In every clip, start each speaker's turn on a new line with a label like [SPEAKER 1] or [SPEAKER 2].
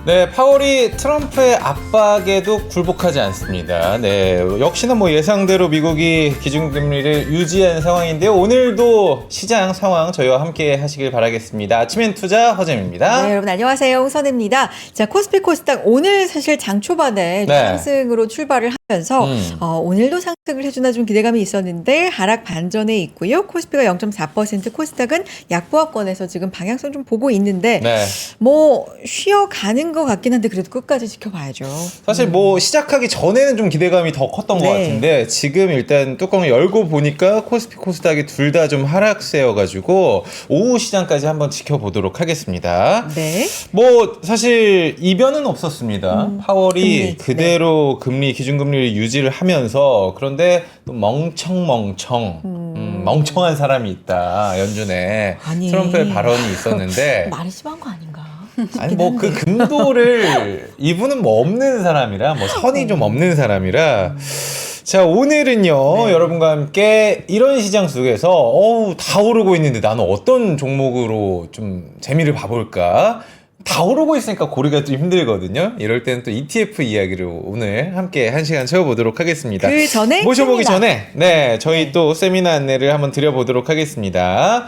[SPEAKER 1] 네, 파월이 트럼프의 압박에도 굴복하지 않습니다. 네, 역시나 뭐 예상대로 미국이 기준금리를 유지한 상황인데요. 오늘도 시장 상황 저희와 함께 하시길 바라겠습니다. 아침엔 투자 허재입니다.
[SPEAKER 2] 네, 여러분 안녕하세요. 홍선혜입니다. 자, 코스피 코스닥 오늘 사실 장 초반에
[SPEAKER 1] 네.
[SPEAKER 2] 상승으로 출발을 하면서 오늘도 상승을 해주나 좀 기대감이 있었는데 하락 반전에 있고요. 코스피가 0.4%, 코스닥은 약보합권에서 지금 방향성 좀 보고 있는데
[SPEAKER 1] 네.
[SPEAKER 2] 뭐 쉬어가는 것 같긴 한데 그래도 끝까지 지켜봐야죠.
[SPEAKER 1] 사실 뭐 시작하기 전에는 좀 기대감이 더 컸던 것
[SPEAKER 2] 네.
[SPEAKER 1] 같은데 지금 일단 뚜껑을 열고 보니까 코스피 코스닥이 둘 다 좀 하락세여가지고 오후 시장까지 한번 지켜보도록 하겠습니다.
[SPEAKER 2] 네.
[SPEAKER 1] 뭐 사실 이변은 없었습니다. 파월이
[SPEAKER 2] 금리,
[SPEAKER 1] 그대로 금리 기준금리를 유지를 하면서 그런데 또 멍청한 사람이 있다. 연준에
[SPEAKER 2] 아니.
[SPEAKER 1] 트럼프의 발언이 있었는데
[SPEAKER 2] 말이 심한 거 아닌가?
[SPEAKER 1] 아니 뭐 그 금도를 이분은 뭐 없는 사람이라 뭐 선이 좀 없는 사람이라 자 오늘은요 여러분과 함께 이런 시장 속에서 다 오르고 있는데 나는 어떤 종목으로 좀 재미를 봐볼까 다 오르고 있으니까 고르기가 좀 힘들거든요. 이럴 때는 또 ETF 이야기를 오늘 함께 한 시간 채워보도록 하겠습니다.
[SPEAKER 2] 그 전에
[SPEAKER 1] 모셔보기
[SPEAKER 2] 세미나.
[SPEAKER 1] 전에 네 저희 또 세미나 안내를 한번 드려보도록 하겠습니다.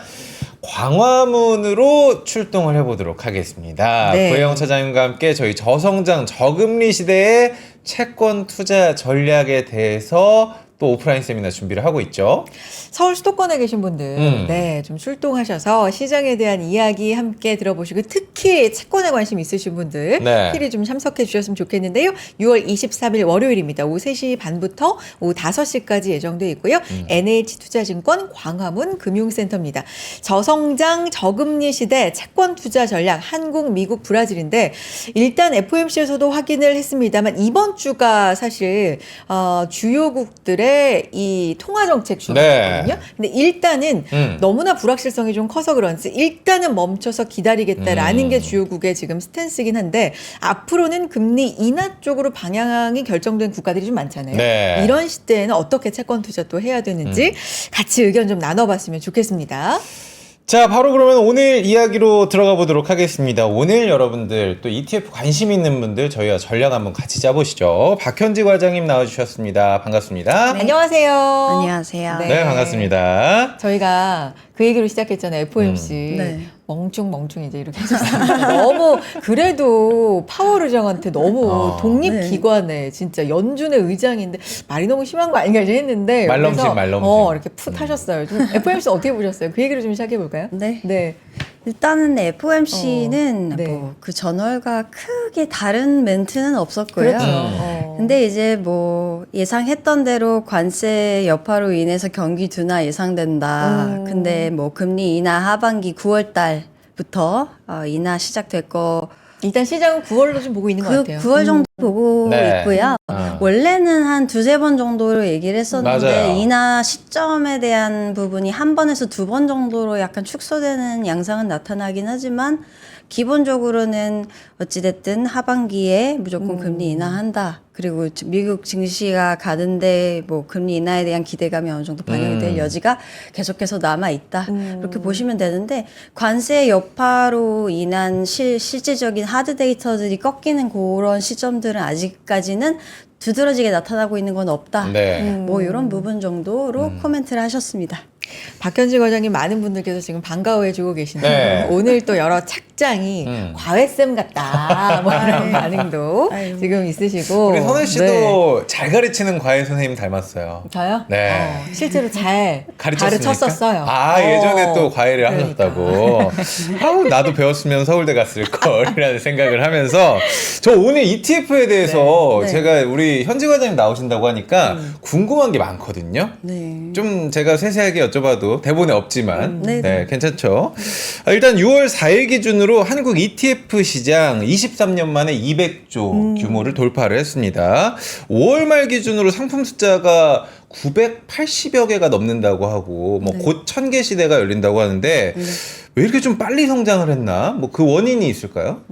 [SPEAKER 1] 광화문으로 출동을 해보도록 하겠습니다.
[SPEAKER 2] 네.
[SPEAKER 1] 구혜영 차장님과 함께 저희 저성장 저금리 시대의 채권 투자 전략에 대해서 또 오프라인 세미나 준비를 하고 있죠.
[SPEAKER 2] 서울 수도권에 계신 분들, 네, 좀 출동하셔서 시장에 대한 이야기 함께 들어보시고, 특히 채권에 관심 있으신 분들,
[SPEAKER 1] 네.
[SPEAKER 2] 필히 좀 참석해 주셨으면 좋겠는데요. 6월 23일 월요일입니다. 오후 3시 반부터 오후 5시까지 예정되어 있고요. NH투자증권 광화문 금융센터입니다. 저성장 저금리 시대 채권 투자 전략 한국, 미국, 브라질인데 일단 FOMC에서도 확인을 했습니다만 이번 주가 사실 주요국들의 이 통화 정책 주거든요.
[SPEAKER 1] 네.
[SPEAKER 2] 근데 일단은 너무나 불확실성이 좀 커서 그런지 일단은 멈춰서 기다리겠다라는 게 주요국의 지금 스탠스긴 한데 앞으로는 금리 인하 쪽으로 방향이 결정된 국가들이 좀 많잖아요.
[SPEAKER 1] 네.
[SPEAKER 2] 이런 시대에는 어떻게 채권 투자 또 해야 되는지 같이 의견 좀 나눠봤으면 좋겠습니다.
[SPEAKER 1] 자, 바로 그러면 오늘 이야기로 들어가 보도록 하겠습니다. 오늘 여러분들 또 ETF 관심 있는 분들 저희와 전략 한번 같이 짜보시죠. 박현지 과장님 나와주셨습니다. 반갑습니다.
[SPEAKER 2] 네. 안녕하세요.
[SPEAKER 3] 안녕하세요.
[SPEAKER 1] 네, 반갑습니다.
[SPEAKER 2] 저희가 그 얘기로 시작했잖아요. FOMC.
[SPEAKER 3] 네.
[SPEAKER 2] 멍충 이제 이렇게 해줬습니다. 너무 그래도 파월 의장한테 너무 독립기관에 진짜 연준의 의장인데 말이 너무 심한 거 아닌가 이제 했는데
[SPEAKER 1] 말넘심.
[SPEAKER 2] 이렇게 풋 하셨어요. 좀 FOMC 어떻게 보셨어요? 그 얘기를 좀 시작해 볼까요?
[SPEAKER 3] 네.
[SPEAKER 2] 네.
[SPEAKER 3] 일단은 FOMC는
[SPEAKER 2] 네.
[SPEAKER 3] 뭐 그 전월과 크게 다른 멘트는 없었고요.
[SPEAKER 2] 그렇죠.
[SPEAKER 3] 근데 이제 뭐 예상했던 대로 관세 여파로 인해서 경기 둔화 예상된다. 근데 뭐 금리 인하 하반기 9월 달부터 인하 시작될
[SPEAKER 2] 일단 시장은 9월로 좀 보고 있는 것 같아요.
[SPEAKER 3] 9월 정도 보고
[SPEAKER 1] 네.
[SPEAKER 3] 있고요. 원래는 한 두세 번 정도로 얘기를 했었는데
[SPEAKER 1] 맞아요.
[SPEAKER 3] 인하 시점에 대한 부분이 한 번에서 두 번 정도로 약간 축소되는 양상은 나타나긴 하지만 기본적으로는 어찌됐든 하반기에 무조건 금리 인하한다. 그리고 미국 증시가 가는데 뭐 금리 인하에 대한 기대감이 어느 정도 반영이 될 여지가 계속해서 남아 있다. 그렇게 보시면 되는데 관세 여파로 인한 실질적인 하드 데이터들이 꺾이는 그런 시점들은 아직까지는 두드러지게 나타나고 있는 건 없다.
[SPEAKER 1] 네.
[SPEAKER 3] 뭐 이런 부분 정도로 코멘트를 하셨습니다.
[SPEAKER 2] 박현지 과장님 많은 분들께서 지금 반가워해주고 계시는데
[SPEAKER 1] 네.
[SPEAKER 2] 오늘 또 여러 착장이 과외쌤 같다 뭐 이런 반응도
[SPEAKER 3] 아유.
[SPEAKER 2] 지금 있으시고
[SPEAKER 1] 우리 선혜 씨도
[SPEAKER 2] 네.
[SPEAKER 1] 잘 가르치는 과외 선생님 닮았어요.
[SPEAKER 2] 저요?
[SPEAKER 1] 네.
[SPEAKER 2] 실제로 잘
[SPEAKER 1] 가르쳤습니까?
[SPEAKER 2] 가르쳤었어요.
[SPEAKER 1] 아, 예전에 또 과외를
[SPEAKER 2] 그러니까.
[SPEAKER 1] 하셨다고. 아우, 나도 배웠으면 서울대 갔을 걸이라는 생각을 하면서 저 오늘 ETF에 대해서
[SPEAKER 3] 네.
[SPEAKER 1] 제가 우리 현지 과장님 나오신다고 하니까 궁금한 게 많거든요.
[SPEAKER 3] 네.
[SPEAKER 1] 좀 제가 세세하게 여쭤봐도 대본에 없지만
[SPEAKER 3] 네.
[SPEAKER 1] 네, 괜찮죠. 일단 6월 4일 기준으로 한국 ETF 시장 23년 만에 200조 규모를 돌파를 했습니다. 5월 말 기준으로 상품 숫자가 980여 개가 넘는다고 하고 뭐 곧 1000개 시대가 열린다고 하는데 왜 이렇게 좀 빨리 성장을 했나? 뭐 그 원인이 있을까요?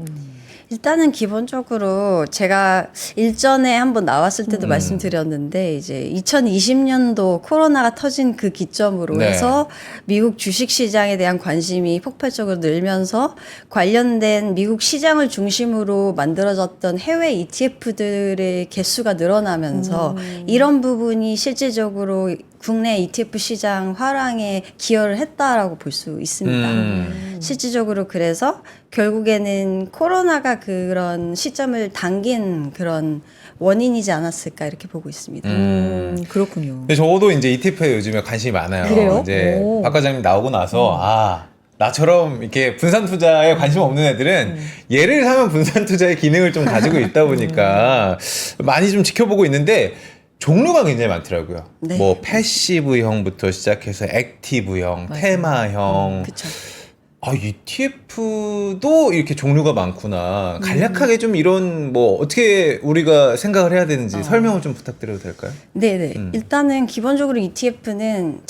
[SPEAKER 3] 일단은 기본적으로 제가 일전에 한번 나왔을 때도 말씀드렸는데 이제 2020년도 코로나가 터진 그 기점으로
[SPEAKER 1] 네.
[SPEAKER 3] 해서 미국 주식 시장에 대한 관심이 폭발적으로 늘면서 관련된 미국 시장을 중심으로 만들어졌던 해외 ETF들의 개수가 늘어나면서 이런 부분이 실질적으로 국내 ETF 시장 활황에 기여를 했다라고 볼 수 있습니다. 실질적으로 그래서 결국에는 코로나가 그런 시점을 당긴 그런 원인이지 않았을까 이렇게 보고 있습니다.
[SPEAKER 2] 그렇군요.
[SPEAKER 1] 근데 저도 이제 ETF에 요즘에 관심이 많아요.
[SPEAKER 2] 그래요?
[SPEAKER 1] 이제
[SPEAKER 2] 오.
[SPEAKER 1] 박 과장님 나오고 나서 나처럼 이렇게 분산 투자에 관심 없는 애들은 얘를 사면 분산 투자의 기능을 좀 가지고 있다 보니까 많이 좀 지켜보고 있는데 종류가 굉장히 많더라고요.
[SPEAKER 3] 네.
[SPEAKER 1] 뭐 패시브형부터 시작해서 액티브형, 테마형.
[SPEAKER 3] 그렇죠.
[SPEAKER 1] ETF도 이렇게 종류가 많구나. 간략하게 좀 이런 뭐 어떻게 우리가 생각을 해야 되는지 설명을 좀 부탁드려도 될까요?
[SPEAKER 3] 네네. 일단은 기본적으로 ETF는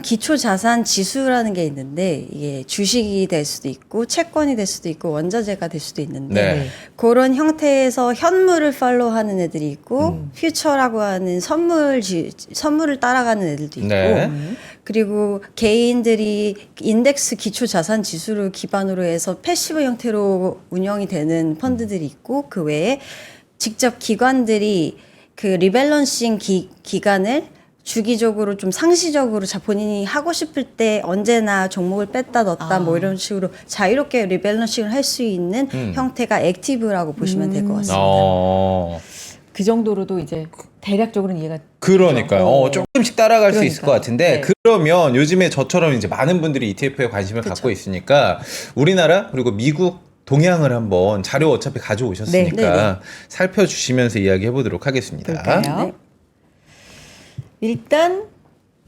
[SPEAKER 3] 기초 자산 지수라는 게 있는데 이게 주식이 될 수도 있고 채권이 될 수도 있고 원자재가 될 수도 있는데
[SPEAKER 1] 네.
[SPEAKER 3] 그런 형태에서 현물을 팔로우하는 애들이 있고 퓨처라고 하는 선물을 따라가는 애들도 있고
[SPEAKER 1] 네.
[SPEAKER 3] 그리고 개인들이 인덱스 기초 자산 지수를 기반으로 해서 패시브 형태로 운영이 되는 펀드들이 있고 그 외에 직접 기관들이 그 리밸런싱 기간을 주기적으로 좀 상시적으로 본인이 하고 싶을 때 언제나 종목을 뺐다 넣었다 뭐 이런 식으로 자유롭게 리밸런싱을 할 수 있는 형태가 액티브라고 보시면 될 것 같습니다.
[SPEAKER 2] 그 정도로도 이제 대략적으로는 이해가
[SPEAKER 1] 그러니까요. 조금씩 따라갈 수 있을 것 같은데
[SPEAKER 2] 네.
[SPEAKER 1] 그러면 요즘에 저처럼 이제 많은 분들이 ETF에 관심을 갖고 있으니까 우리나라 그리고 미국 동향을 한번 자료 어차피 가져오셨으니까
[SPEAKER 3] 네.
[SPEAKER 1] 살펴주시면서 이야기해 보도록 하겠습니다.
[SPEAKER 2] 볼까요?
[SPEAKER 3] 네.
[SPEAKER 2] 일단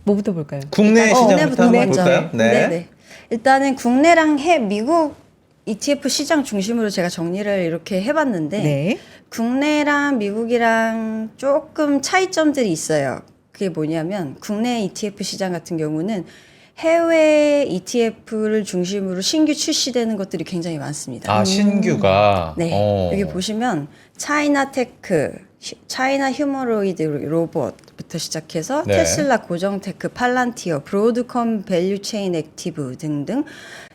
[SPEAKER 2] 뭐부터 볼까요?
[SPEAKER 1] 국내 시장부터
[SPEAKER 3] 국내부터
[SPEAKER 1] 한번
[SPEAKER 3] 먼저.
[SPEAKER 1] 볼까요? 네.
[SPEAKER 3] 네. 일단은 국내랑 미국 ETF 시장 중심으로 제가 정리를 이렇게 해봤는데
[SPEAKER 2] 네.
[SPEAKER 3] 국내랑 미국이랑 조금 차이점들이 있어요. 그게 뭐냐면 국내 ETF 시장 같은 경우는 해외 ETF를 중심으로 신규 출시되는 것들이 굉장히 많습니다.
[SPEAKER 1] 신규가.
[SPEAKER 3] 네. 여기 보시면 차이나 테크, 차이나 휴머로이드 로봇부터 시작해서
[SPEAKER 1] 네.
[SPEAKER 3] 테슬라 고정테크, 팔란티어, 브로드컴 밸류체인 액티브 등등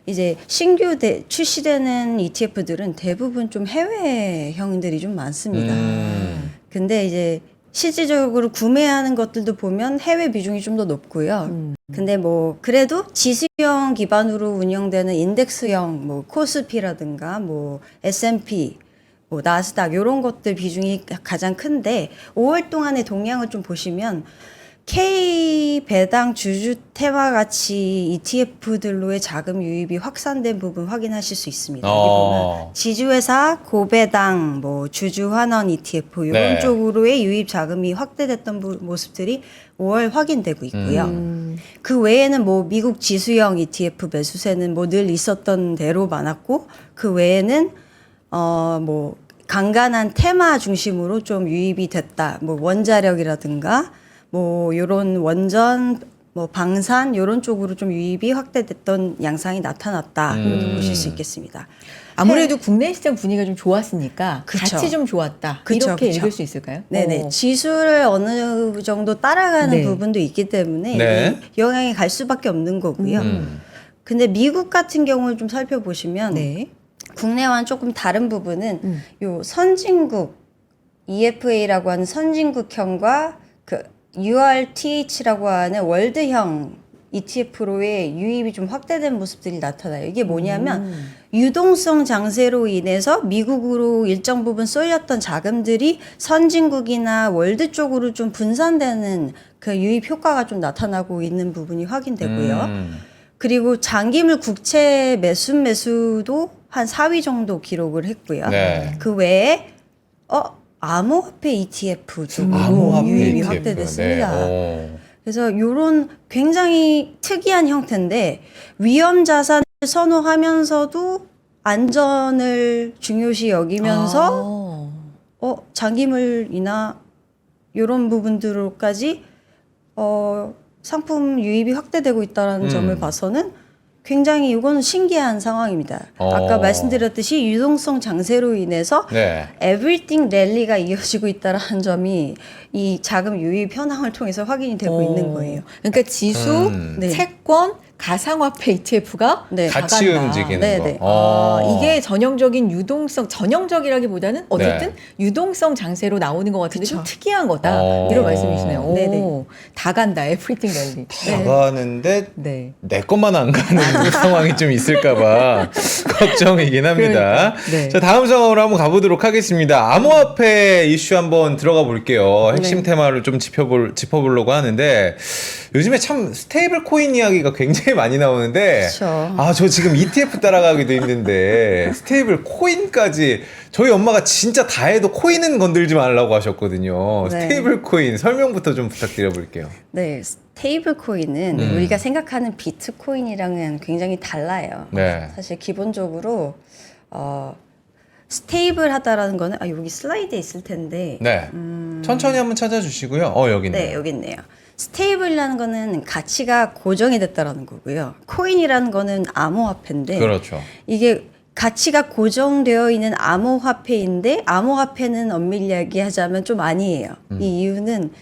[SPEAKER 3] 이제 신규 출시되는 ETF들은 대부분 좀 해외형들이 좀 많습니다. 근데 이제 실질적으로 구매하는 것들도 보면 해외 비중이 좀 더 높고요. 근데 뭐 그래도 지수형 기반으로 운영되는 인덱스형 뭐 코스피라든가 뭐 S&P 뭐 나스닥 이런 것들 비중이 가장 큰데 5월 동안의 동향을 좀 보시면 K 배당 주주테마 가치 ETF들로의 자금 유입이 확산된 부분 확인하실 수 있습니다. 여기 보면 지주회사 고배당 뭐 주주 환원 ETF 이런
[SPEAKER 1] 네.
[SPEAKER 3] 쪽으로의 유입 자금이 확대됐던 모습들이 5월 확인되고 있고요. 그 외에는 뭐 미국 지수형 ETF 매수세는 뭐 늘 있었던 대로 많았고 그 외에는 뭐 간간한 테마 중심으로 좀 유입이 됐다. 뭐 원자력이라든가 뭐 요런 원전 뭐 방산 요런 쪽으로 좀 유입이 확대됐던 양상이 나타났다. 이렇게 보실 수 있겠습니다.
[SPEAKER 2] 아무래도 국내 시장 분위기가 좀 좋았으니까
[SPEAKER 3] 그쵸.
[SPEAKER 2] 같이 좀 좋았다.
[SPEAKER 3] 그쵸,
[SPEAKER 2] 이렇게
[SPEAKER 3] 그쵸.
[SPEAKER 2] 읽을 수 있을까요?
[SPEAKER 3] 네네. 지수를 어느 정도 따라가는
[SPEAKER 2] 네.
[SPEAKER 3] 부분도 있기 때문에
[SPEAKER 1] 네.
[SPEAKER 3] 이 영향이 갈 수밖에 없는 거고요. 근데 미국 같은 경우를 좀 살펴보시면
[SPEAKER 2] 네.
[SPEAKER 3] 국내와는 조금 다른 부분은 요 선진국 EFA라고 하는 선진국형과 그 URTH라고 하는 월드형 ETF로의 유입이 좀 확대된 모습들이 나타나요. 이게 뭐냐면 유동성 장세로 인해서 미국으로 일정 부분 쏠렸던 자금들이 선진국이나 월드 쪽으로 좀 분산되는 그 유입 효과가 좀 나타나고 있는 부분이 확인되고요. 그리고 장기물 국채 매수도 한 4위 정도 기록을 했고요.
[SPEAKER 1] 네.
[SPEAKER 3] 그 외에 암호화폐 ETF도
[SPEAKER 1] 암호화폐
[SPEAKER 3] 유입이
[SPEAKER 1] ETF.
[SPEAKER 3] 확대됐습니다.
[SPEAKER 1] 네.
[SPEAKER 3] 그래서 이런 굉장히 특이한 형태인데 위험 자산을 선호하면서도 안전을 중요시 여기면서 장기물이나 이런 부분들까지 상품 유입이 확대되고 있다는 점을 봐서는 굉장히 이건 신기한 상황입니다. 아까 말씀드렸듯이 유동성 장세로 인해서
[SPEAKER 1] 네.
[SPEAKER 3] everything 랠리가 이어지고 있다라는 점이 이 자금 유입 현황을 통해서 확인이 되고 있는 거예요.
[SPEAKER 2] 그러니까 지수,
[SPEAKER 3] 네.
[SPEAKER 2] 채권, 가상화폐 ETF가
[SPEAKER 3] 네.
[SPEAKER 1] 같이
[SPEAKER 2] 다 간다.
[SPEAKER 1] 움직이는
[SPEAKER 3] 네네.
[SPEAKER 1] 거.
[SPEAKER 2] 이게 전형적인 유동성, 전형적이라기보다는 어쨌든
[SPEAKER 1] 네.
[SPEAKER 2] 유동성 장세로 나오는 것 같은데 좀 특이한 거다.
[SPEAKER 1] 어.
[SPEAKER 2] 이런 말씀이시네요. 오,
[SPEAKER 3] 네네.
[SPEAKER 2] 다 간다. 에브리띵 랠리.
[SPEAKER 1] 다 가는데
[SPEAKER 2] 네.
[SPEAKER 1] 내 것만 안 가는 상황이 좀 있을까봐 걱정이긴 합니다.
[SPEAKER 2] 그러니까, 네.
[SPEAKER 1] 자, 다음 상황으로 한번 가보도록 하겠습니다. 암호화폐 이슈 한번 들어가 볼게요. 핵심
[SPEAKER 3] 네.
[SPEAKER 1] 테마를 좀 짚어보려고 하는데 요즘에 참 스테이블 코인 이야기가 굉장히 많이 나오는데
[SPEAKER 3] 그쵸.
[SPEAKER 1] 아, 저 지금 ETF 따라가기도 힘든데 스테이블 코인까지 저희 엄마가 진짜 다 해도 코인은 건들지 말라고 하셨거든요.
[SPEAKER 3] 네.
[SPEAKER 1] 스테이블 코인 설명부터 좀 부탁드려 볼게요.
[SPEAKER 3] 네, 스테이블 코인은 우리가 생각하는 비트코인이랑은 굉장히 달라요.
[SPEAKER 1] 네.
[SPEAKER 3] 사실 기본적으로 스테이블하다라는 거는 여기 슬라이드에 있을 텐데
[SPEAKER 1] 네. 천천히 한번 찾아주시고요. 여기 있네요.
[SPEAKER 3] 네, 여기 있네요. 스테이블이라는 거는 가치가 고정이 됐다라는 거고요. 코인이라는 거는 암호화폐인데
[SPEAKER 1] 그렇죠.
[SPEAKER 3] 이게 가치가 고정되어 있는 암호화폐인데 암호화폐는 엄밀히 이야기하자면 좀 아니에요. 이 이유는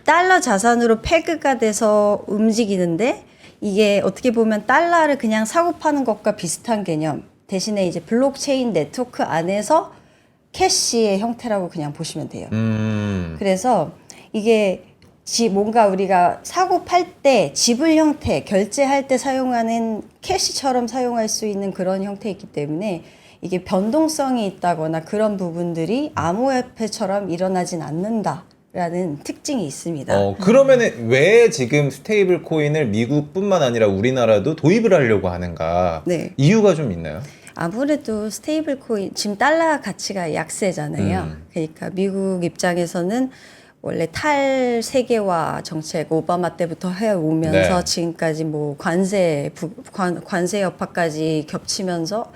[SPEAKER 3] 달러 자산으로 페그가 돼서 움직이는데 이게 어떻게 보면 달러를 그냥 사고 파는 것과 비슷한 개념. 대신에 이제 블록체인 네트워크 안에서 캐시의 형태라고 그냥 보시면 돼요. 그래서 이게 뭔가 우리가 사고 팔 때 지불 형태, 결제할 때 사용하는 캐시처럼 사용할 수 있는 그런 형태이기 때문에 이게 변동성이 있다거나 그런 부분들이 암호화폐처럼 일어나진 않는다라는 특징이 있습니다.
[SPEAKER 1] 그러면은 왜 지금 스테이블 코인을 미국뿐만 아니라 우리나라도 도입을 하려고 하는가?
[SPEAKER 3] 네.
[SPEAKER 1] 이유가 좀 있나요?
[SPEAKER 3] 아무래도 스테이블 코인, 지금 달러 가치가 약세잖아요. 그러니까 미국 입장에서는 원래 탈세계화 정책 오바마 때부터 해오면서
[SPEAKER 1] 네.
[SPEAKER 3] 지금까지 뭐 관세 여파까지 겹치면서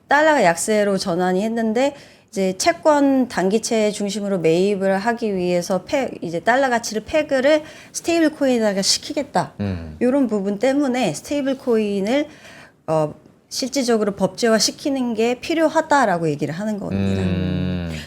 [SPEAKER 3] 달러가 약세로 전환이 했는데 이제 채권 단기채 중심으로 매입을 하기 위해서 이제 달러 가치를 페그를 스테이블 코인에다가 시키겠다. 이런 부분 때문에 스테이블 코인을 실질적으로 법제화 시키는 게 필요하다라고 얘기를 하는 겁니다.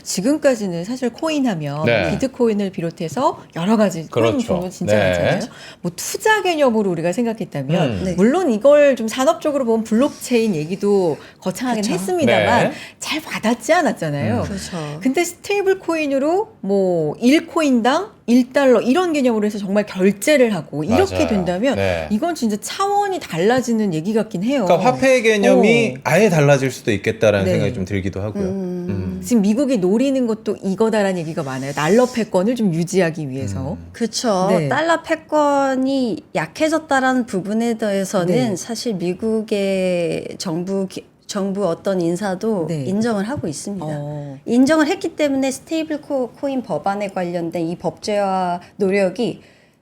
[SPEAKER 2] 지금까지는 사실 코인 하면
[SPEAKER 1] 네.
[SPEAKER 2] 비트코인을 비롯해서 여러 가지 코인
[SPEAKER 1] 그렇죠.
[SPEAKER 2] 종류 진짜
[SPEAKER 1] 네.
[SPEAKER 2] 많잖아요. 뭐 투자 개념으로 우리가 생각했다면
[SPEAKER 3] 네.
[SPEAKER 2] 물론 이걸 좀 산업적으로 보면 블록체인 얘기도 거창하긴
[SPEAKER 3] 그쵸.
[SPEAKER 2] 했습니다만
[SPEAKER 1] 네.
[SPEAKER 2] 잘 와닿지 않았잖아요.
[SPEAKER 3] 그렇죠.
[SPEAKER 2] 근데 스테이블 코인으로 뭐 1코인당 1달러 이런 개념으로 해서 정말 결제를 하고 이렇게
[SPEAKER 1] 맞아요.
[SPEAKER 2] 된다면
[SPEAKER 1] 네.
[SPEAKER 2] 이건 진짜 차원이 달라지는 얘기 같긴 해요.
[SPEAKER 1] 그러니까 화폐 개념이 아예 달라질 수도 있겠다라는
[SPEAKER 2] 네.
[SPEAKER 1] 생각이 좀 들기도 하고요.
[SPEAKER 2] 지금 미국이 노리는 것도 이거다라는 얘기가 많아요. 달러 패권을 좀 유지하기 위해서.
[SPEAKER 3] 그렇죠.
[SPEAKER 2] 네.
[SPEAKER 3] 달러 패권이 약해졌다라는 부분에 대해서는
[SPEAKER 2] 네.
[SPEAKER 3] 사실 미국의 정부 어떤 인사도
[SPEAKER 2] 네.
[SPEAKER 3] 인정을 하고 있습니다. 인정을 했기 때문에 스테이블 코인 법안에 관련된 이 법제화 노력이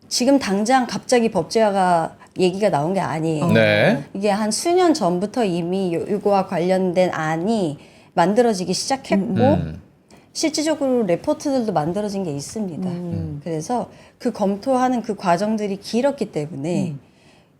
[SPEAKER 3] 지금 당장 갑자기 법제화가 얘기가 나온 게 아니에요.
[SPEAKER 1] 네.
[SPEAKER 3] 이게 한 수년 전부터 이미 이거와 관련된 안이 만들어지기 시작했고 실질적으로 레포트들도 만들어진 게 있습니다. 그래서 그 검토하는 그 과정들이 길었기 때문에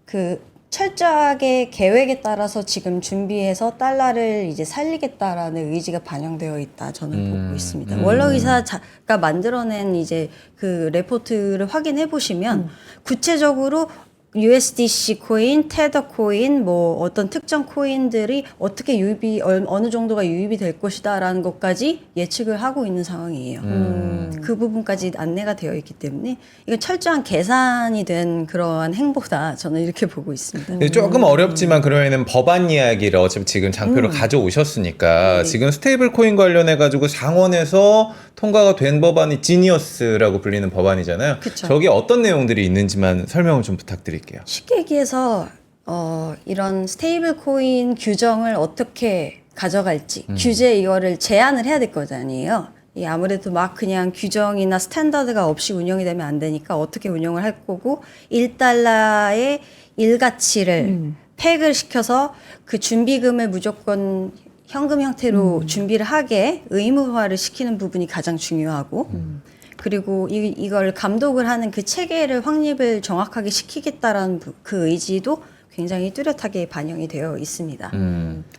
[SPEAKER 3] 그 철저하게 계획에 따라서 지금 준비해서 달러를 이제 살리겠다라는 의지가 반영되어 있다 저는 보고 있습니다. 월러기사가 만들어낸 이제 그 레포트를 확인해 보시면 구체적으로 USDC 코인, 테더 코인, 뭐 어떤 특정 코인들이 어떻게 유입이 어느 정도가 유입이 될 것이다라는 것까지 예측을 하고 있는 상황이에요. 그 부분까지 안내가 되어 있기 때문에 이건 철저한 계산이 된 그러한 행보다 저는 이렇게 보고 있습니다.
[SPEAKER 1] 근데 조금 어렵지만 그러면은 법안 이야기를 어차피 지금 장표를 가져오셨으니까
[SPEAKER 3] 네.
[SPEAKER 1] 지금 스테이블 코인 관련해 가지고 상원에서 통과가 된 법안이 지니어스라고 불리는 법안이잖아요.
[SPEAKER 3] 그쵸.
[SPEAKER 1] 저기 어떤 내용들이 있는지만 설명을 좀 부탁드릴게요.
[SPEAKER 3] 쉽게 얘기해서 이런 스테이블 코인 규정을 어떻게 가져갈지 규제 이거를 제한을 해야 될 거잖아요. 아무래도 막 그냥 규정이나 스탠다드가 없이 운영이 되면 안 되니까 어떻게 운영을 할 거고 1달러의 일가치를 팩을 시켜서 그 준비금을 무조건 현금 형태로 준비를 하게 의무화를 시키는 부분이 가장 중요하고 그리고 이걸 감독을 하는 그 체계를 확립을 정확하게 시키겠다라는 그 의지도 굉장히 뚜렷하게 반영이 되어 있습니다.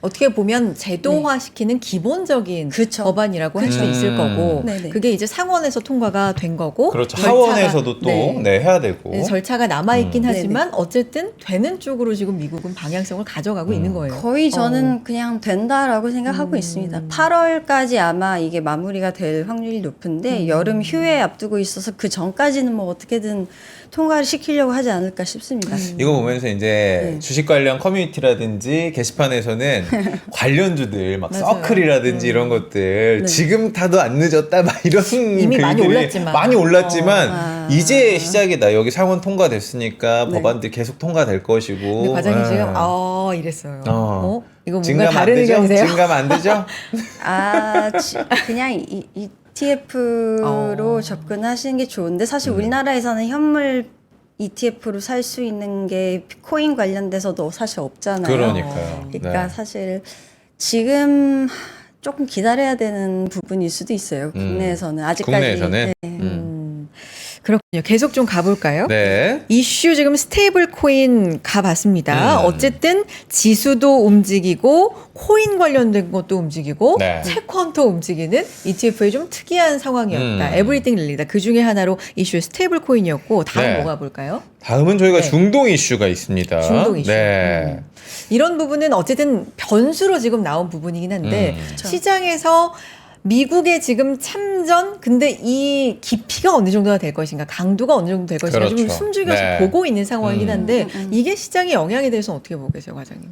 [SPEAKER 2] 어떻게 보면 제도화시키는 기본적인
[SPEAKER 3] 그쵸.
[SPEAKER 2] 법안이라고 할 수 있을 거고
[SPEAKER 3] 네네.
[SPEAKER 2] 그게 이제 상원에서 통과가 된 거고
[SPEAKER 1] 그렇죠.
[SPEAKER 2] 절차가-
[SPEAKER 1] 하원에서도 또
[SPEAKER 2] 네.
[SPEAKER 1] 네, 해야 되고.
[SPEAKER 2] 네, 절차가 남아있긴
[SPEAKER 3] 네네.
[SPEAKER 2] 하지만 어쨌든 되는 쪽으로 지금 미국은 방향성을 가져가고 있는 거예요.
[SPEAKER 3] 거의 저는 그냥 된다라고 생각하고 있습니다. 8월까지 아마 이게 마무리가 될 확률이 높은데 여름 휴회 앞두고 있어서 그 전까지는 뭐 어떻게든 통과를 시키려고 하지 않을까 싶습니다.
[SPEAKER 1] 이거 보면서 이제
[SPEAKER 3] 네.
[SPEAKER 1] 주식 관련 커뮤니티라든지 게시판에서는 관련주들 막
[SPEAKER 2] 맞아요.
[SPEAKER 1] 서클이라든지 이런 것들
[SPEAKER 3] 네.
[SPEAKER 1] 지금 타도 안 늦었다 막 이런
[SPEAKER 2] 이미 많이
[SPEAKER 1] 글들이
[SPEAKER 2] 올랐지만.
[SPEAKER 1] 많이 올랐지만
[SPEAKER 3] 아.
[SPEAKER 1] 이제 시작이다. 여기 상원 통과됐으니까
[SPEAKER 3] 네.
[SPEAKER 1] 법안들 계속 통과될 것이고.
[SPEAKER 2] 근데 과장님
[SPEAKER 1] 예.
[SPEAKER 2] 지금 이랬어요.
[SPEAKER 1] 어.
[SPEAKER 2] 이거 뭔가
[SPEAKER 1] 증가하면 안
[SPEAKER 2] 다른
[SPEAKER 1] 되죠?
[SPEAKER 2] 의견이세요?
[SPEAKER 1] 증가하면 안 되죠?
[SPEAKER 3] 그냥 ETF로 접근하시는 게 좋은데 사실 우리나라에서는 현물 ETF로 살 수 있는 게 코인 관련돼서도 사실 없잖아요.
[SPEAKER 1] 그러니까요.
[SPEAKER 3] 그러니까
[SPEAKER 1] 네.
[SPEAKER 3] 사실 지금 조금 기다려야 되는 부분일 수도 있어요. 국내에서는 아직까지.
[SPEAKER 1] 국내에서는?
[SPEAKER 3] 네.
[SPEAKER 2] 그렇군요. 계속 좀 가볼까요?
[SPEAKER 1] 네.
[SPEAKER 2] 이슈 지금 스테이블 코인 가봤습니다.
[SPEAKER 1] 음.
[SPEAKER 2] 어쨌든 지수도 움직이고 코인 관련된 것도 움직이고
[SPEAKER 1] 네.
[SPEAKER 2] 채권도 움직이는 ETF의 좀 특이한 상황이었다. 에브리띵 릴리다. 그 중에 하나로 이슈 스테이블 코인이었고 다음
[SPEAKER 1] 네.
[SPEAKER 2] 뭐가 볼까요?
[SPEAKER 1] 다음은 저희가
[SPEAKER 2] 네.
[SPEAKER 1] 중동 이슈가 있습니다.
[SPEAKER 2] 중동 이슈.
[SPEAKER 1] 네.
[SPEAKER 2] 이런 부분은 어쨌든 변수로 지금 나온 부분이긴 한데 시장에서 미국의 지금 참전 근데 이 깊이가 어느 정도가 될 것인가 강도가 어느 정도 될 것인가 좀
[SPEAKER 1] 그렇죠.
[SPEAKER 2] 숨죽여서
[SPEAKER 1] 네.
[SPEAKER 2] 보고 있는 상황이긴 한데 이게 시장의 영향에 대해서 어떻게 보고 계세요, 과장님?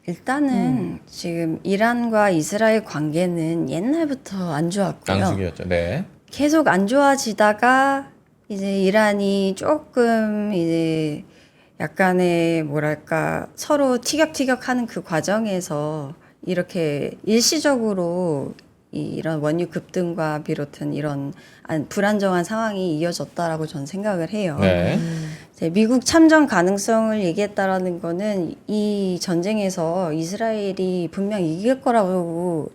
[SPEAKER 3] 일단은 지금 이란과 이스라엘 관계는 옛날부터 안 좋았고요.
[SPEAKER 1] 낭숙이었죠. 네.
[SPEAKER 3] 계속 안 좋아지다가 이제 이란이 조금 이제 약간의 뭐랄까 서로 티격태격하는 그 과정에서 이렇게 일시적으로 이런 원유 급등과 비롯한 이런 불안정한 상황이 이어졌다라고 저는 생각을 해요.
[SPEAKER 1] 네.
[SPEAKER 3] 이제 미국 참전 가능성을 얘기했다라는 거는 이 전쟁에서 이스라엘이 분명 이길 거라고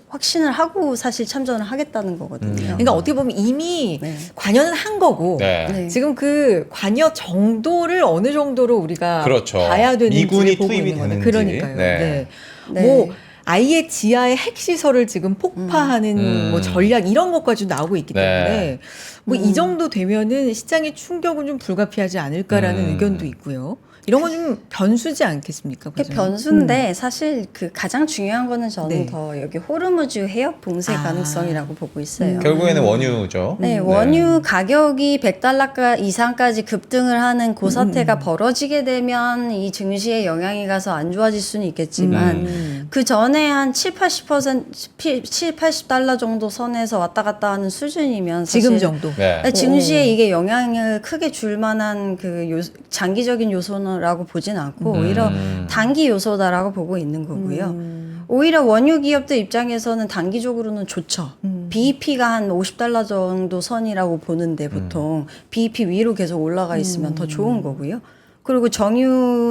[SPEAKER 3] 확신을 하고 사실 참전을 하겠다는 거거든요.
[SPEAKER 2] 그러니까 어떻게 보면 이미
[SPEAKER 3] 네.
[SPEAKER 2] 관여는 한 거고
[SPEAKER 1] 네.
[SPEAKER 3] 네.
[SPEAKER 2] 지금 그 관여 정도를 어느 정도로 우리가
[SPEAKER 1] 그렇죠.
[SPEAKER 2] 봐야 되는지
[SPEAKER 1] 미군이
[SPEAKER 2] 보고
[SPEAKER 1] 투입이
[SPEAKER 2] 있는 거네.
[SPEAKER 1] 되는지.
[SPEAKER 2] 그러니까요.
[SPEAKER 1] 네.
[SPEAKER 2] 네.
[SPEAKER 3] 네.
[SPEAKER 2] 뭐 아예 지하의 핵시설을 지금 폭파하는 뭐 전략 이런 것까지 나오고 있기 때문에
[SPEAKER 1] 네.
[SPEAKER 2] 뭐 이 정도 되면은 시장의 충격은 좀 불가피하지 않을까라는 의견도 있고요. 이런 건 좀 변수지 않겠습니까?
[SPEAKER 3] 그게
[SPEAKER 2] 과장님?
[SPEAKER 3] 변수인데 사실 그 가장 중요한 거는 저는
[SPEAKER 2] 네.
[SPEAKER 3] 더 여기 호르무즈 해협 봉쇄
[SPEAKER 2] 아.
[SPEAKER 3] 가능성이라고 보고 있어요.
[SPEAKER 1] 결국에는 원유죠.
[SPEAKER 3] 네, 원유 가격이 100달러 이상까지 급등을 하는 그 사태가 벌어지게 되면 이 증시에 영향이 가서 안 좋아질 수는 있겠지만 그 전에 한 7, 80달러 정도 선에서 왔다 갔다 하는 수준이면 사실
[SPEAKER 2] 지금 정도.
[SPEAKER 1] 네.
[SPEAKER 3] 증시에 이게 영향을 크게 줄 만한 그 장기적인 요소라고 보진 않고 오히려 단기 요소다라고 보고 있는 거고요. 오히려 원유 기업들 입장에서는 단기적으로는 좋죠. BEP가 한 50달러 정도 선이라고 보는데 보통 BEP 위로 계속 올라가 있으면 더 좋은 거고요. 그리고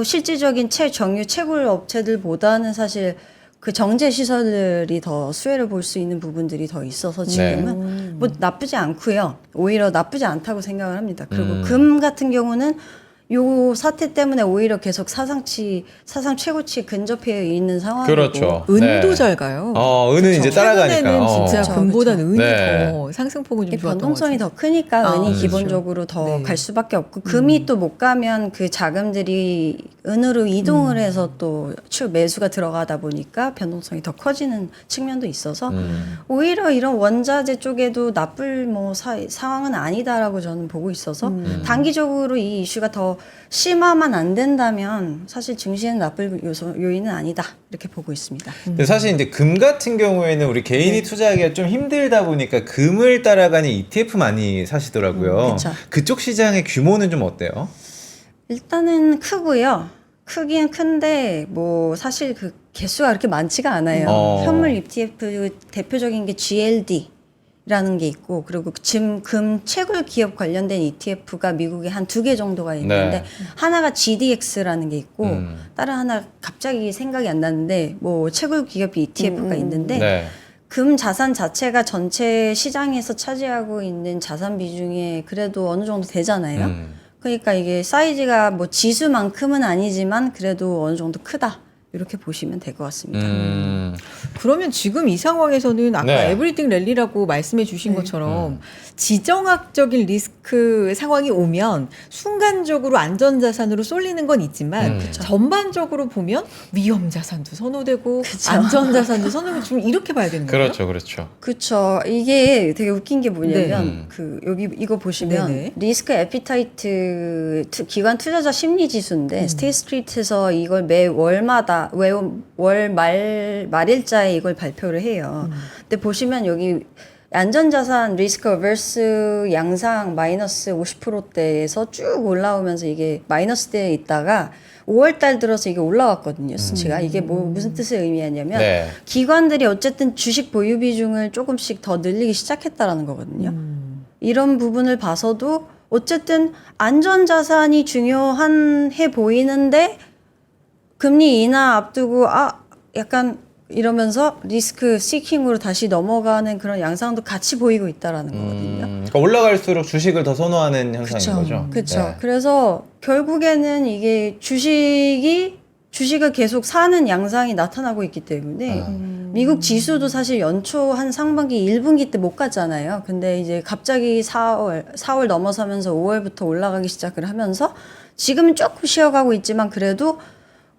[SPEAKER 3] 실질적인 정유 채굴 업체들보다는 사실 그 정제 시설들이 더 수혜를 볼 수 있는 부분들이 더 있어서 지금은 뭐 나쁘지 않고요. 오히려 나쁘지 않다고 생각을 합니다. 그리고 금 같은 경우는 요 사태 때문에 오히려 계속 사상 최고치에 근접해 있는 상황이고
[SPEAKER 1] 그렇죠.
[SPEAKER 2] 은도
[SPEAKER 1] 네.
[SPEAKER 2] 잘 가요.
[SPEAKER 1] 은은 이제 따라가니까.
[SPEAKER 2] 최근에는 진짜
[SPEAKER 3] 그쵸,
[SPEAKER 2] 금보다는 은이
[SPEAKER 1] 네.
[SPEAKER 2] 더 상승폭은 좀
[SPEAKER 3] 이게
[SPEAKER 2] 좋았던
[SPEAKER 3] 변동성이
[SPEAKER 2] 것
[SPEAKER 3] 더 크니까 은이
[SPEAKER 2] 그렇죠.
[SPEAKER 3] 기본적으로 더
[SPEAKER 2] 네.
[SPEAKER 3] 갈 수밖에 없고 금이 또 못 가면 그 자금들이 은으로 이동을 해서 또 매수가 들어가다 보니까 변동성이 더 커지는 측면도 있어서 오히려 이런 원자재 쪽에도 나쁠 상황은 아니다라고 저는 보고 있어서 단기적으로 이 이슈가 더 심화만 안 된다면 사실 증시에는 나쁠 요인은 아니다 이렇게 보고 있습니다.
[SPEAKER 1] 근데 사실 이제 금 같은 경우에는 우리 개인이 투자하기가 좀 힘들다 보니까 금을 따라가는 ETF 많이 사시더라고요.
[SPEAKER 3] 그쵸.
[SPEAKER 1] 그쪽 시장의 규모는 좀 어때요?
[SPEAKER 3] 일단은 크고요. 크긴 큰데 뭐 사실 그 개수가 그렇게 많지가 않아요. 현물 ETF 대표적인 게 GLD라는 게 있고 그리고 금 채굴 기업 관련된 ETF가 미국에 한 2개 정도가 있는데
[SPEAKER 1] 네.
[SPEAKER 3] 하나가 GDX라는 게 있고 다른 하나 갑자기 생각이 안 나는데 뭐 채굴 기업 ETF가 있는데
[SPEAKER 1] 네.
[SPEAKER 3] 금 자산 자체가 전체 시장에서 차지하고 있는 자산 비중에 그래도 어느 정도 되잖아요. 그러니까 이게 사이즈가 뭐 지수만큼은 아니지만 그래도 어느 정도 크다. 이렇게 보시면 될 것 같습니다.
[SPEAKER 2] 그러면 지금 이 상황에서는 아까
[SPEAKER 1] 네.
[SPEAKER 2] 에브리띵 랠리라고 말씀해 주신
[SPEAKER 3] 네.
[SPEAKER 2] 것처럼 지정학적인 리스크 상황이 오면 순간적으로 안전자산으로 쏠리는 건 있지만 전반적으로 보면 위험자산도 선호되고
[SPEAKER 3] 그쵸.
[SPEAKER 2] 안전자산도 선호되고 좀 이렇게 봐야 되는 거예요?
[SPEAKER 1] 그렇죠, 그렇죠.
[SPEAKER 3] 그쵸. 이게 되게 웃긴 게 뭐냐면,
[SPEAKER 1] 네.
[SPEAKER 3] 그, 여기 이거 보시면,
[SPEAKER 2] 네네.
[SPEAKER 3] 리스크 에피타이트 기관 투자자 심리 지수인데, 스테이트 스트리트에서 이걸 매 월마다, 월 말일자에 이걸 발표를 해요. 근데 보시면 여기 안전자산 리스크 어버스 양상 마이너스 50%대에서 쭉 올라오면서 이게 마이너스대에 있다가 5월 달 들어서 이게 올라왔거든요, 수치가. 이게 뭐 무슨 뜻을 의미하냐면
[SPEAKER 1] 네.
[SPEAKER 3] 기관들이 어쨌든 주식 보유 비중을 조금씩 더 늘리기 시작했다라는 거거든요. 이런 부분을 봐서도 어쨌든 안전자산이 중요한 해 보이는데 금리 인하 앞두고 약간 이러면서 리스크 시킹으로 다시 넘어가는 그런 양상도 같이 보이고 있다라는 거거든요.
[SPEAKER 1] 그러니까 올라갈수록 주식을 더 선호하는 현상인 거죠.
[SPEAKER 3] 그렇죠.
[SPEAKER 1] 네.
[SPEAKER 3] 그래서 결국에는 이게 주식을 계속 사는 양상이 나타나고 있기 때문에 미국 지수도 사실 연초 한 상반기 1분기 때 못 갔잖아요. 근데 이제 갑자기 4월 넘어서면서 5월부터 올라가기 시작을 하면서 지금은 조금 쉬어가고 있지만 그래도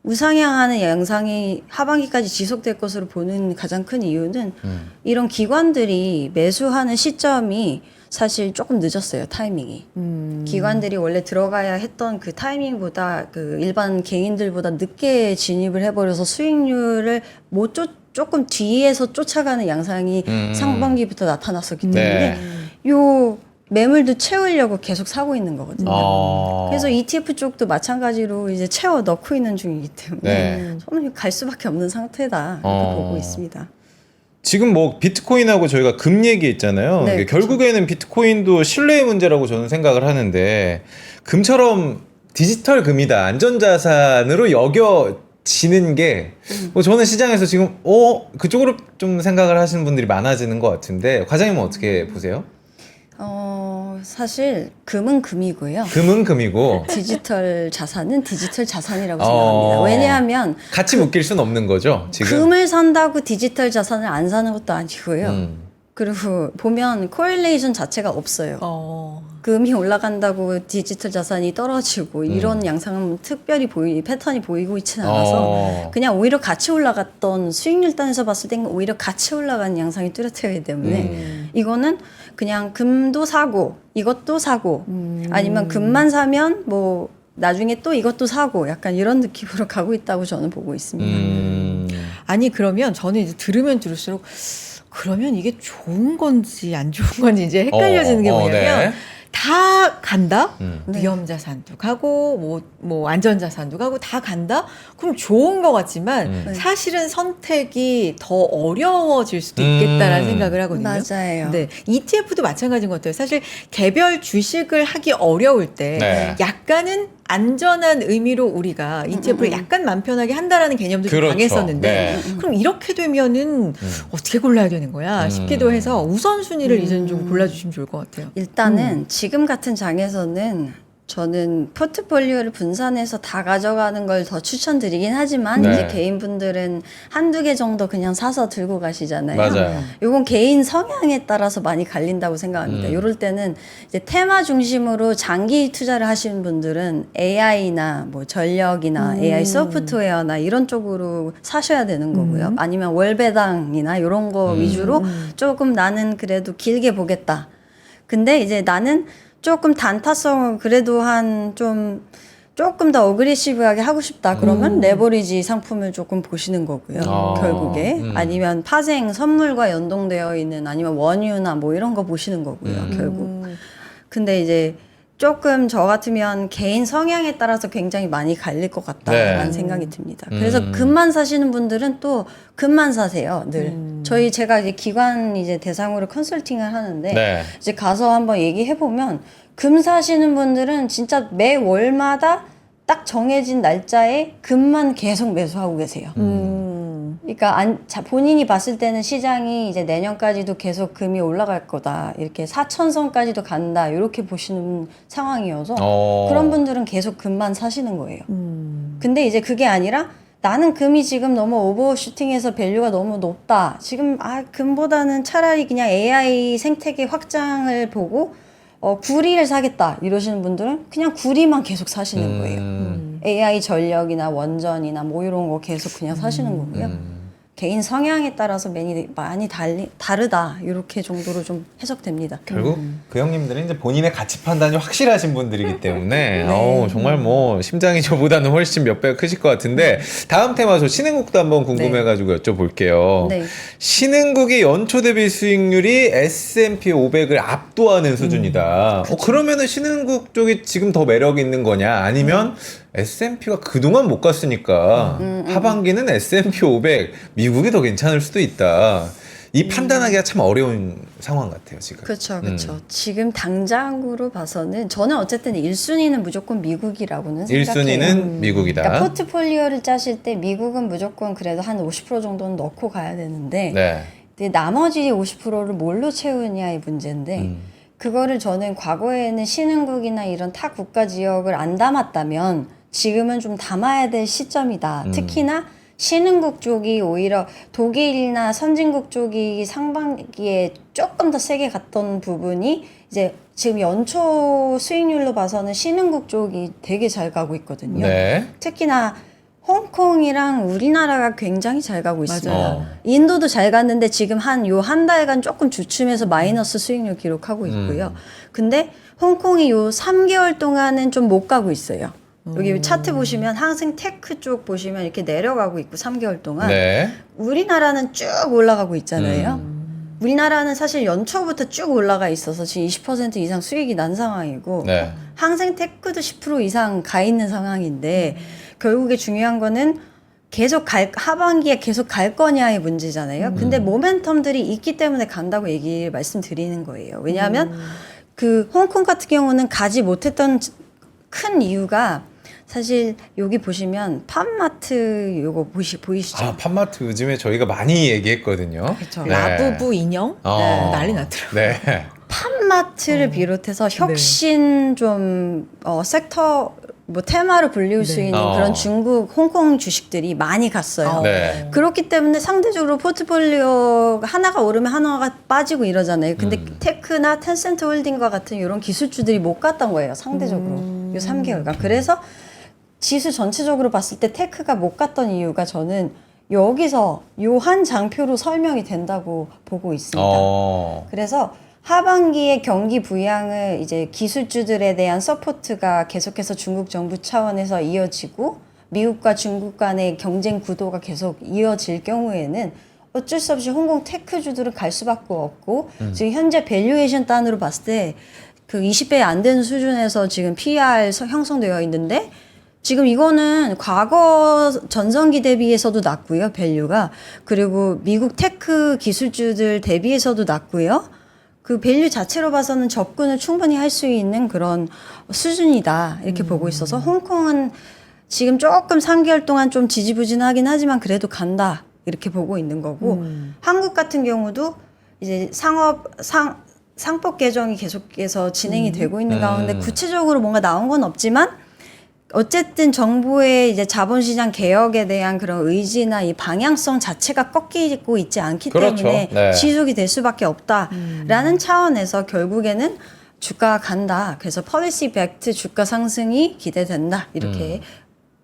[SPEAKER 3] 우상향하는 양상이 하반기까지 지속될 것으로 보는 가장 큰 이유는 이런 기관들이 매수하는 시점이 사실 조금 늦었어요, 타이밍이. 기관들이 원래 들어가야 했던 그 타이밍보다 그 일반 개인들보다 늦게 진입을 해버려서 수익률을 조금 뒤에서 쫓아가는 양상이 상반기부터 나타났었기 때문에 요 매물도 채우려고 계속 사고 있는 거거든요. 그래서 ETF 쪽도 마찬가지로 이제 채워 넣고 있는 중이기 때문에 저는 갈 수밖에 없는 상태다 이렇게 보고 있습니다.
[SPEAKER 1] 지금 뭐 비트코인하고 저희가 금 얘기했잖아요.
[SPEAKER 3] 네,
[SPEAKER 1] 이게
[SPEAKER 3] 그렇죠.
[SPEAKER 1] 결국에는 비트코인도 신뢰의 문제라고 저는 생각을 하는데 금처럼 디지털 금이다, 안전자산으로 여겨지는 게 뭐 저는 시장에서 지금 그쪽으로 좀 생각을 하시는 분들이 많아지는 것 같은데 과장님은 어떻게 보세요?
[SPEAKER 3] 사실 금은 금이고요.
[SPEAKER 1] 금은 금이고
[SPEAKER 3] 디지털 자산은 디지털 자산이라고 생각합니다. 왜냐하면
[SPEAKER 1] 같이 묶일 수는 없는 거죠. 지금
[SPEAKER 3] 금을 산다고 디지털 자산을 안 사는 것도 아니고요. 그리고 보면 코릴레이션 자체가 없어요. 금이 올라간다고 디지털 자산이 떨어지고 이런 양상은 특별히 패턴이 보이고 있지는 않아서 그냥 오히려 같이 올라갔던 수익률 단에서 봤을 땐 오히려 같이 올라가는 양상이 뚜렷하기 때문에 이거는 그냥 금도 사고 이것도 사고 아니면 금만 사면 뭐 나중에 또 이것도 사고 약간 이런 느낌으로 가고 있다고 저는 보고 있습니다.
[SPEAKER 2] 아니 그러면 저는 이제 들으면 들을수록 그러면 이게 좋은 건지 안 좋은 건지 이제 헷갈려지는 게 뭐냐면 다 간다? 위험자산도 가고 뭐 안전자산도 가고 다 간다? 그럼 좋은 것 같지만 사실은 선택이 더 어려워질 수도 있겠다라는 생각을 하거든요.
[SPEAKER 3] 맞아요.
[SPEAKER 2] 네, ETF도 마찬가지인 것 같아요. 사실 개별 주식을 하기 어려울 때 약간은 안전한 의미로 우리가 ETF를 약간 맘 편하게 한다라는 개념도 좀
[SPEAKER 1] 그렇죠.
[SPEAKER 2] 강했었는데 그럼 이렇게 되면은 어떻게 골라야 되는 거야 싶기도 해서 우선순위를 이제는 좀 골라주시면 좋을 것 같아요.
[SPEAKER 3] 일단은 지금 같은 장에서는 저는 포트폴리오를 분산해서 다 가져가는 걸 더 추천드리긴 하지만 이제 개인분들은 한두 개 정도 그냥 사서 들고 가시잖아요.
[SPEAKER 1] 맞아요.
[SPEAKER 3] 요건 개인 성향에 따라서 많이 갈린다고 생각합니다. 요럴 때는 이제 테마 중심으로 장기 투자를 하시는 분들은 AI나 뭐 전력이나 AI 소프트웨어나 이런 쪽으로 사셔야 되는 거고요. 아니면 월배당이나 이런 거 위주로 조금 나는 그래도 길게 보겠다. 근데 이제 나는 조금 단타성을 그래도 조금 더 어그레시브하게 하고 싶다. 그러면 레버리지 상품을 조금 보시는 거고요. 결국에. 아니면 파생 선물과 연동되어 있는 아니면 원유나 뭐 이런 거 보시는 거고요. 결국. 근데 이제 조금 저 같으면 개인 성향에 따라서 굉장히 많이 갈릴 것 같다라는 생각이 듭니다. 그래서 금만 사시는 분들은 또 금만 사세요. 늘. 제가 이제 기관 이제 대상으로 컨설팅을 하는데 이제 가서 한번 얘기해 보면 금 사시는 분들은 진짜 매 월마다 딱 정해진 날짜에 금만 계속 매수하고 계세요. 그러니까 본인이 봤을 때는 시장이 이제 내년까지도 계속 금이 올라갈 거다. 이렇게 4천선까지도 간다. 이렇게 보시는 상황이어서 그런 분들은 계속 금만 사시는 거예요. 근데 이제 그게 아니라 나는 금이 지금 너무 오버슈팅해서 밸류가 너무 높다. 지금 금보다는 차라리 그냥 AI 생태계 확장을 보고 구리를 사겠다 이러시는 분들은 그냥 구리만 계속 사시는 거예요. AI 전력이나 원전이나 뭐 이런 거 계속 그냥 사시는 거고요. 개인 성향에 따라서 많이 다르다 이렇게 정도로 좀 해석됩니다.
[SPEAKER 1] 결국 그 형님들은 이제 본인의 가치 판단이 확실하신 분들이기 때문에 정말 뭐 심장이 저보다는 훨씬 몇 배가 크실 것 같은데 다음 테마 저 신흥국도 한번 궁금해가지고 여쭤볼게요.
[SPEAKER 3] 네.
[SPEAKER 1] 신흥국의 연초 대비 수익률이 S&P 500을 압도하는 수준이다. 그러면은 신흥국 쪽이 지금 더 매력 있는 거냐? 아니면 S&P가 그동안 못 갔으니까 하반기는 S&P 500 미국이 더 괜찮을 수도 있다. 이 판단하기가 참 어려운 상황 같아요 지금.
[SPEAKER 3] 그렇죠, 그렇죠. 지금 당장으로 봐서는 저는 어쨌든 1순위는 무조건 미국이라고는 생각해요.
[SPEAKER 1] 1순위는 미국이다.
[SPEAKER 3] 그러니까 포트폴리오를 짜실 때 미국은 무조건 그래도 한 50% 정도는 넣고 가야 되는데
[SPEAKER 1] 네.
[SPEAKER 3] 근데 나머지 50%를 뭘로 채우냐의 문제인데 그거를 저는 과거에는 신흥국이나 이런 타 국가 지역을 안 담았다면 지금은 좀 담아야 될 시점이다. 특히나 신흥국 쪽이 오히려 독일이나 선진국 쪽이 상반기에 조금 더 세게 갔던 부분이 이제 지금 연초 수익률로 봐서는 신흥국 쪽이 되게 잘 가고 있거든요.
[SPEAKER 1] 네.
[SPEAKER 3] 특히나 홍콩이랑 우리나라가 굉장히 잘 가고 있습니다.
[SPEAKER 1] 맞아요.
[SPEAKER 3] 인도도 잘 갔는데 지금 한 달간 조금 주춤해서 마이너스 수익률 기록하고 있고요. 근데 홍콩이 요 3개월 동안은 좀 못 가고 있어요. 여기 차트 보시면 항생 테크 쪽 보시면 이렇게 내려가고 있고 3개월 동안
[SPEAKER 1] 네.
[SPEAKER 3] 우리나라는 쭉 올라가고 있잖아요. 우리나라는 사실 연초부터 쭉 올라가 있어서 지금 20% 이상 수익이 난 상황이고
[SPEAKER 1] 네.
[SPEAKER 3] 항생 테크도 10% 이상 가 있는 상황인데 결국에 중요한 거는 계속 하반기에 계속 갈 거냐의 문제잖아요. 근데 모멘텀들이 있기 때문에 간다고 말씀드리는 거예요. 왜냐하면 그 홍콩 같은 경우는 가지 못했던 큰 이유가 사실 여기 보시면 팜마트 요거 보이시죠?
[SPEAKER 1] 팜마트 요즘에 저희가 많이 얘기했거든요.
[SPEAKER 3] 그렇죠.
[SPEAKER 1] 네.
[SPEAKER 2] 라부부 인형 난리 났더라고요.
[SPEAKER 1] 네.
[SPEAKER 3] 팜마트를 비롯해서 혁신 좀 섹터 뭐 테마로 불릴 수 있는 그런 중국, 홍콩 주식들이 많이 갔어요.
[SPEAKER 1] 네.
[SPEAKER 3] 그렇기 때문에 상대적으로 포트폴리오가 하나가 오르면 하나가 빠지고 이러잖아요. 근데 테크나 텐센트 홀딩과 같은 이런 기술주들이 못 갔던 거예요. 상대적으로. 요 3개월간. 그래서 지수 전체적으로 봤을 때 테크가 못 갔던 이유가 저는 여기서 요 한 장표로 설명이 된다고 보고 있습니다. 그래서 하반기에 경기 부양을 이제 기술주들에 대한 서포트가 계속해서 중국 정부 차원에서 이어지고 미국과 중국 간의 경쟁 구도가 계속 이어질 경우에는 어쩔 수 없이 홍콩 테크주들은 갈 수밖에 없고 지금 현재 밸류에이션 단으로 봤을 때 그 20배 안 되는 수준에서 지금 PER 형성되어 있는데 지금 이거는 과거 전성기 대비해서도 낮고요, 밸류가. 그리고 미국 테크 기술주들 대비해서도 낮고요. 그 밸류 자체로 봐서는 접근을 충분히 할 수 있는 그런 수준이다. 이렇게 보고 있어서 홍콩은 지금 조금 3개월 동안 좀 지지부진하긴 하지만 그래도 간다. 이렇게 보고 있는 거고 한국 같은 경우도 이제 상법 개정이 계속해서 진행이 되고 있는 가운데 구체적으로 뭔가 나온 건 없지만 어쨌든 정부의 이제 자본시장 개혁에 대한 그런 의지나 이 방향성 자체가 꺾이고 있지 않기
[SPEAKER 1] 그렇죠.
[SPEAKER 3] 때문에
[SPEAKER 1] 네.
[SPEAKER 3] 지속이 될 수밖에 없다라는 차원에서 결국에는 주가가 간다. 그래서 policy backed 주가 상승이 기대된다. 이렇게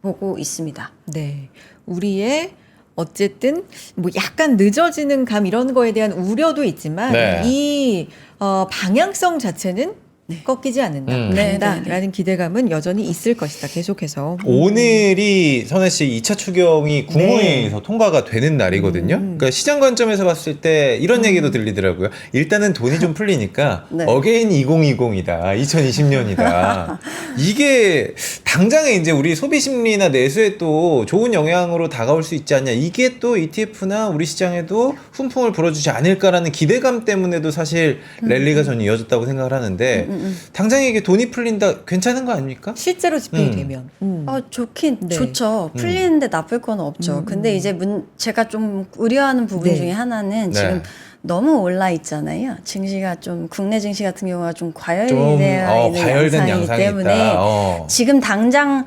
[SPEAKER 3] 보고 있습니다.
[SPEAKER 2] 네. 우리의 어쨌든 뭐 약간 늦어지는 감 이런 거에 대한 우려도 있지만
[SPEAKER 1] 네.
[SPEAKER 2] 이 방향성 자체는 꺾이지 않는다.
[SPEAKER 3] 네,
[SPEAKER 2] 간다라는 기대감은 여전히 있을 것이다. 계속해서.
[SPEAKER 1] 오늘이 선혜 씨 2차 추경이 국무회의에서 통과가 되는 날이거든요. 그러니까 시장 관점에서 봤을 때 이런 얘기도 들리더라고요. 일단은 돈이 좀 풀리니까
[SPEAKER 3] 네.
[SPEAKER 1] 어게인 2020이다. 2020년이다. 이게 당장에 이제 우리 소비 심리나 내수에 또 좋은 영향으로 다가올 수 있지 않냐. 이게 또 ETF나 우리 시장에도 훈풍을 불어주지 않을까라는 기대감 때문에도 사실 랠리가 저는 이어졌다고 생각을 하는데 당장 이게 돈이 풀린다 괜찮은 거 아닙니까?
[SPEAKER 2] 실제로 집행이 되면.
[SPEAKER 3] 좋긴
[SPEAKER 2] 네.
[SPEAKER 3] 좋죠. 풀리는데 나쁠 건 없죠. 근데 이제 제가 좀 우려하는 부분
[SPEAKER 2] 네.
[SPEAKER 3] 중에 하나는 지금 너무 올라 있잖아요. 증시가 좀 국내 증시 같은 경우가 좀 과열되어 있는
[SPEAKER 1] 과열된
[SPEAKER 3] 양상이기
[SPEAKER 1] 양상이
[SPEAKER 3] 때문에
[SPEAKER 1] 있다.
[SPEAKER 3] 지금 당장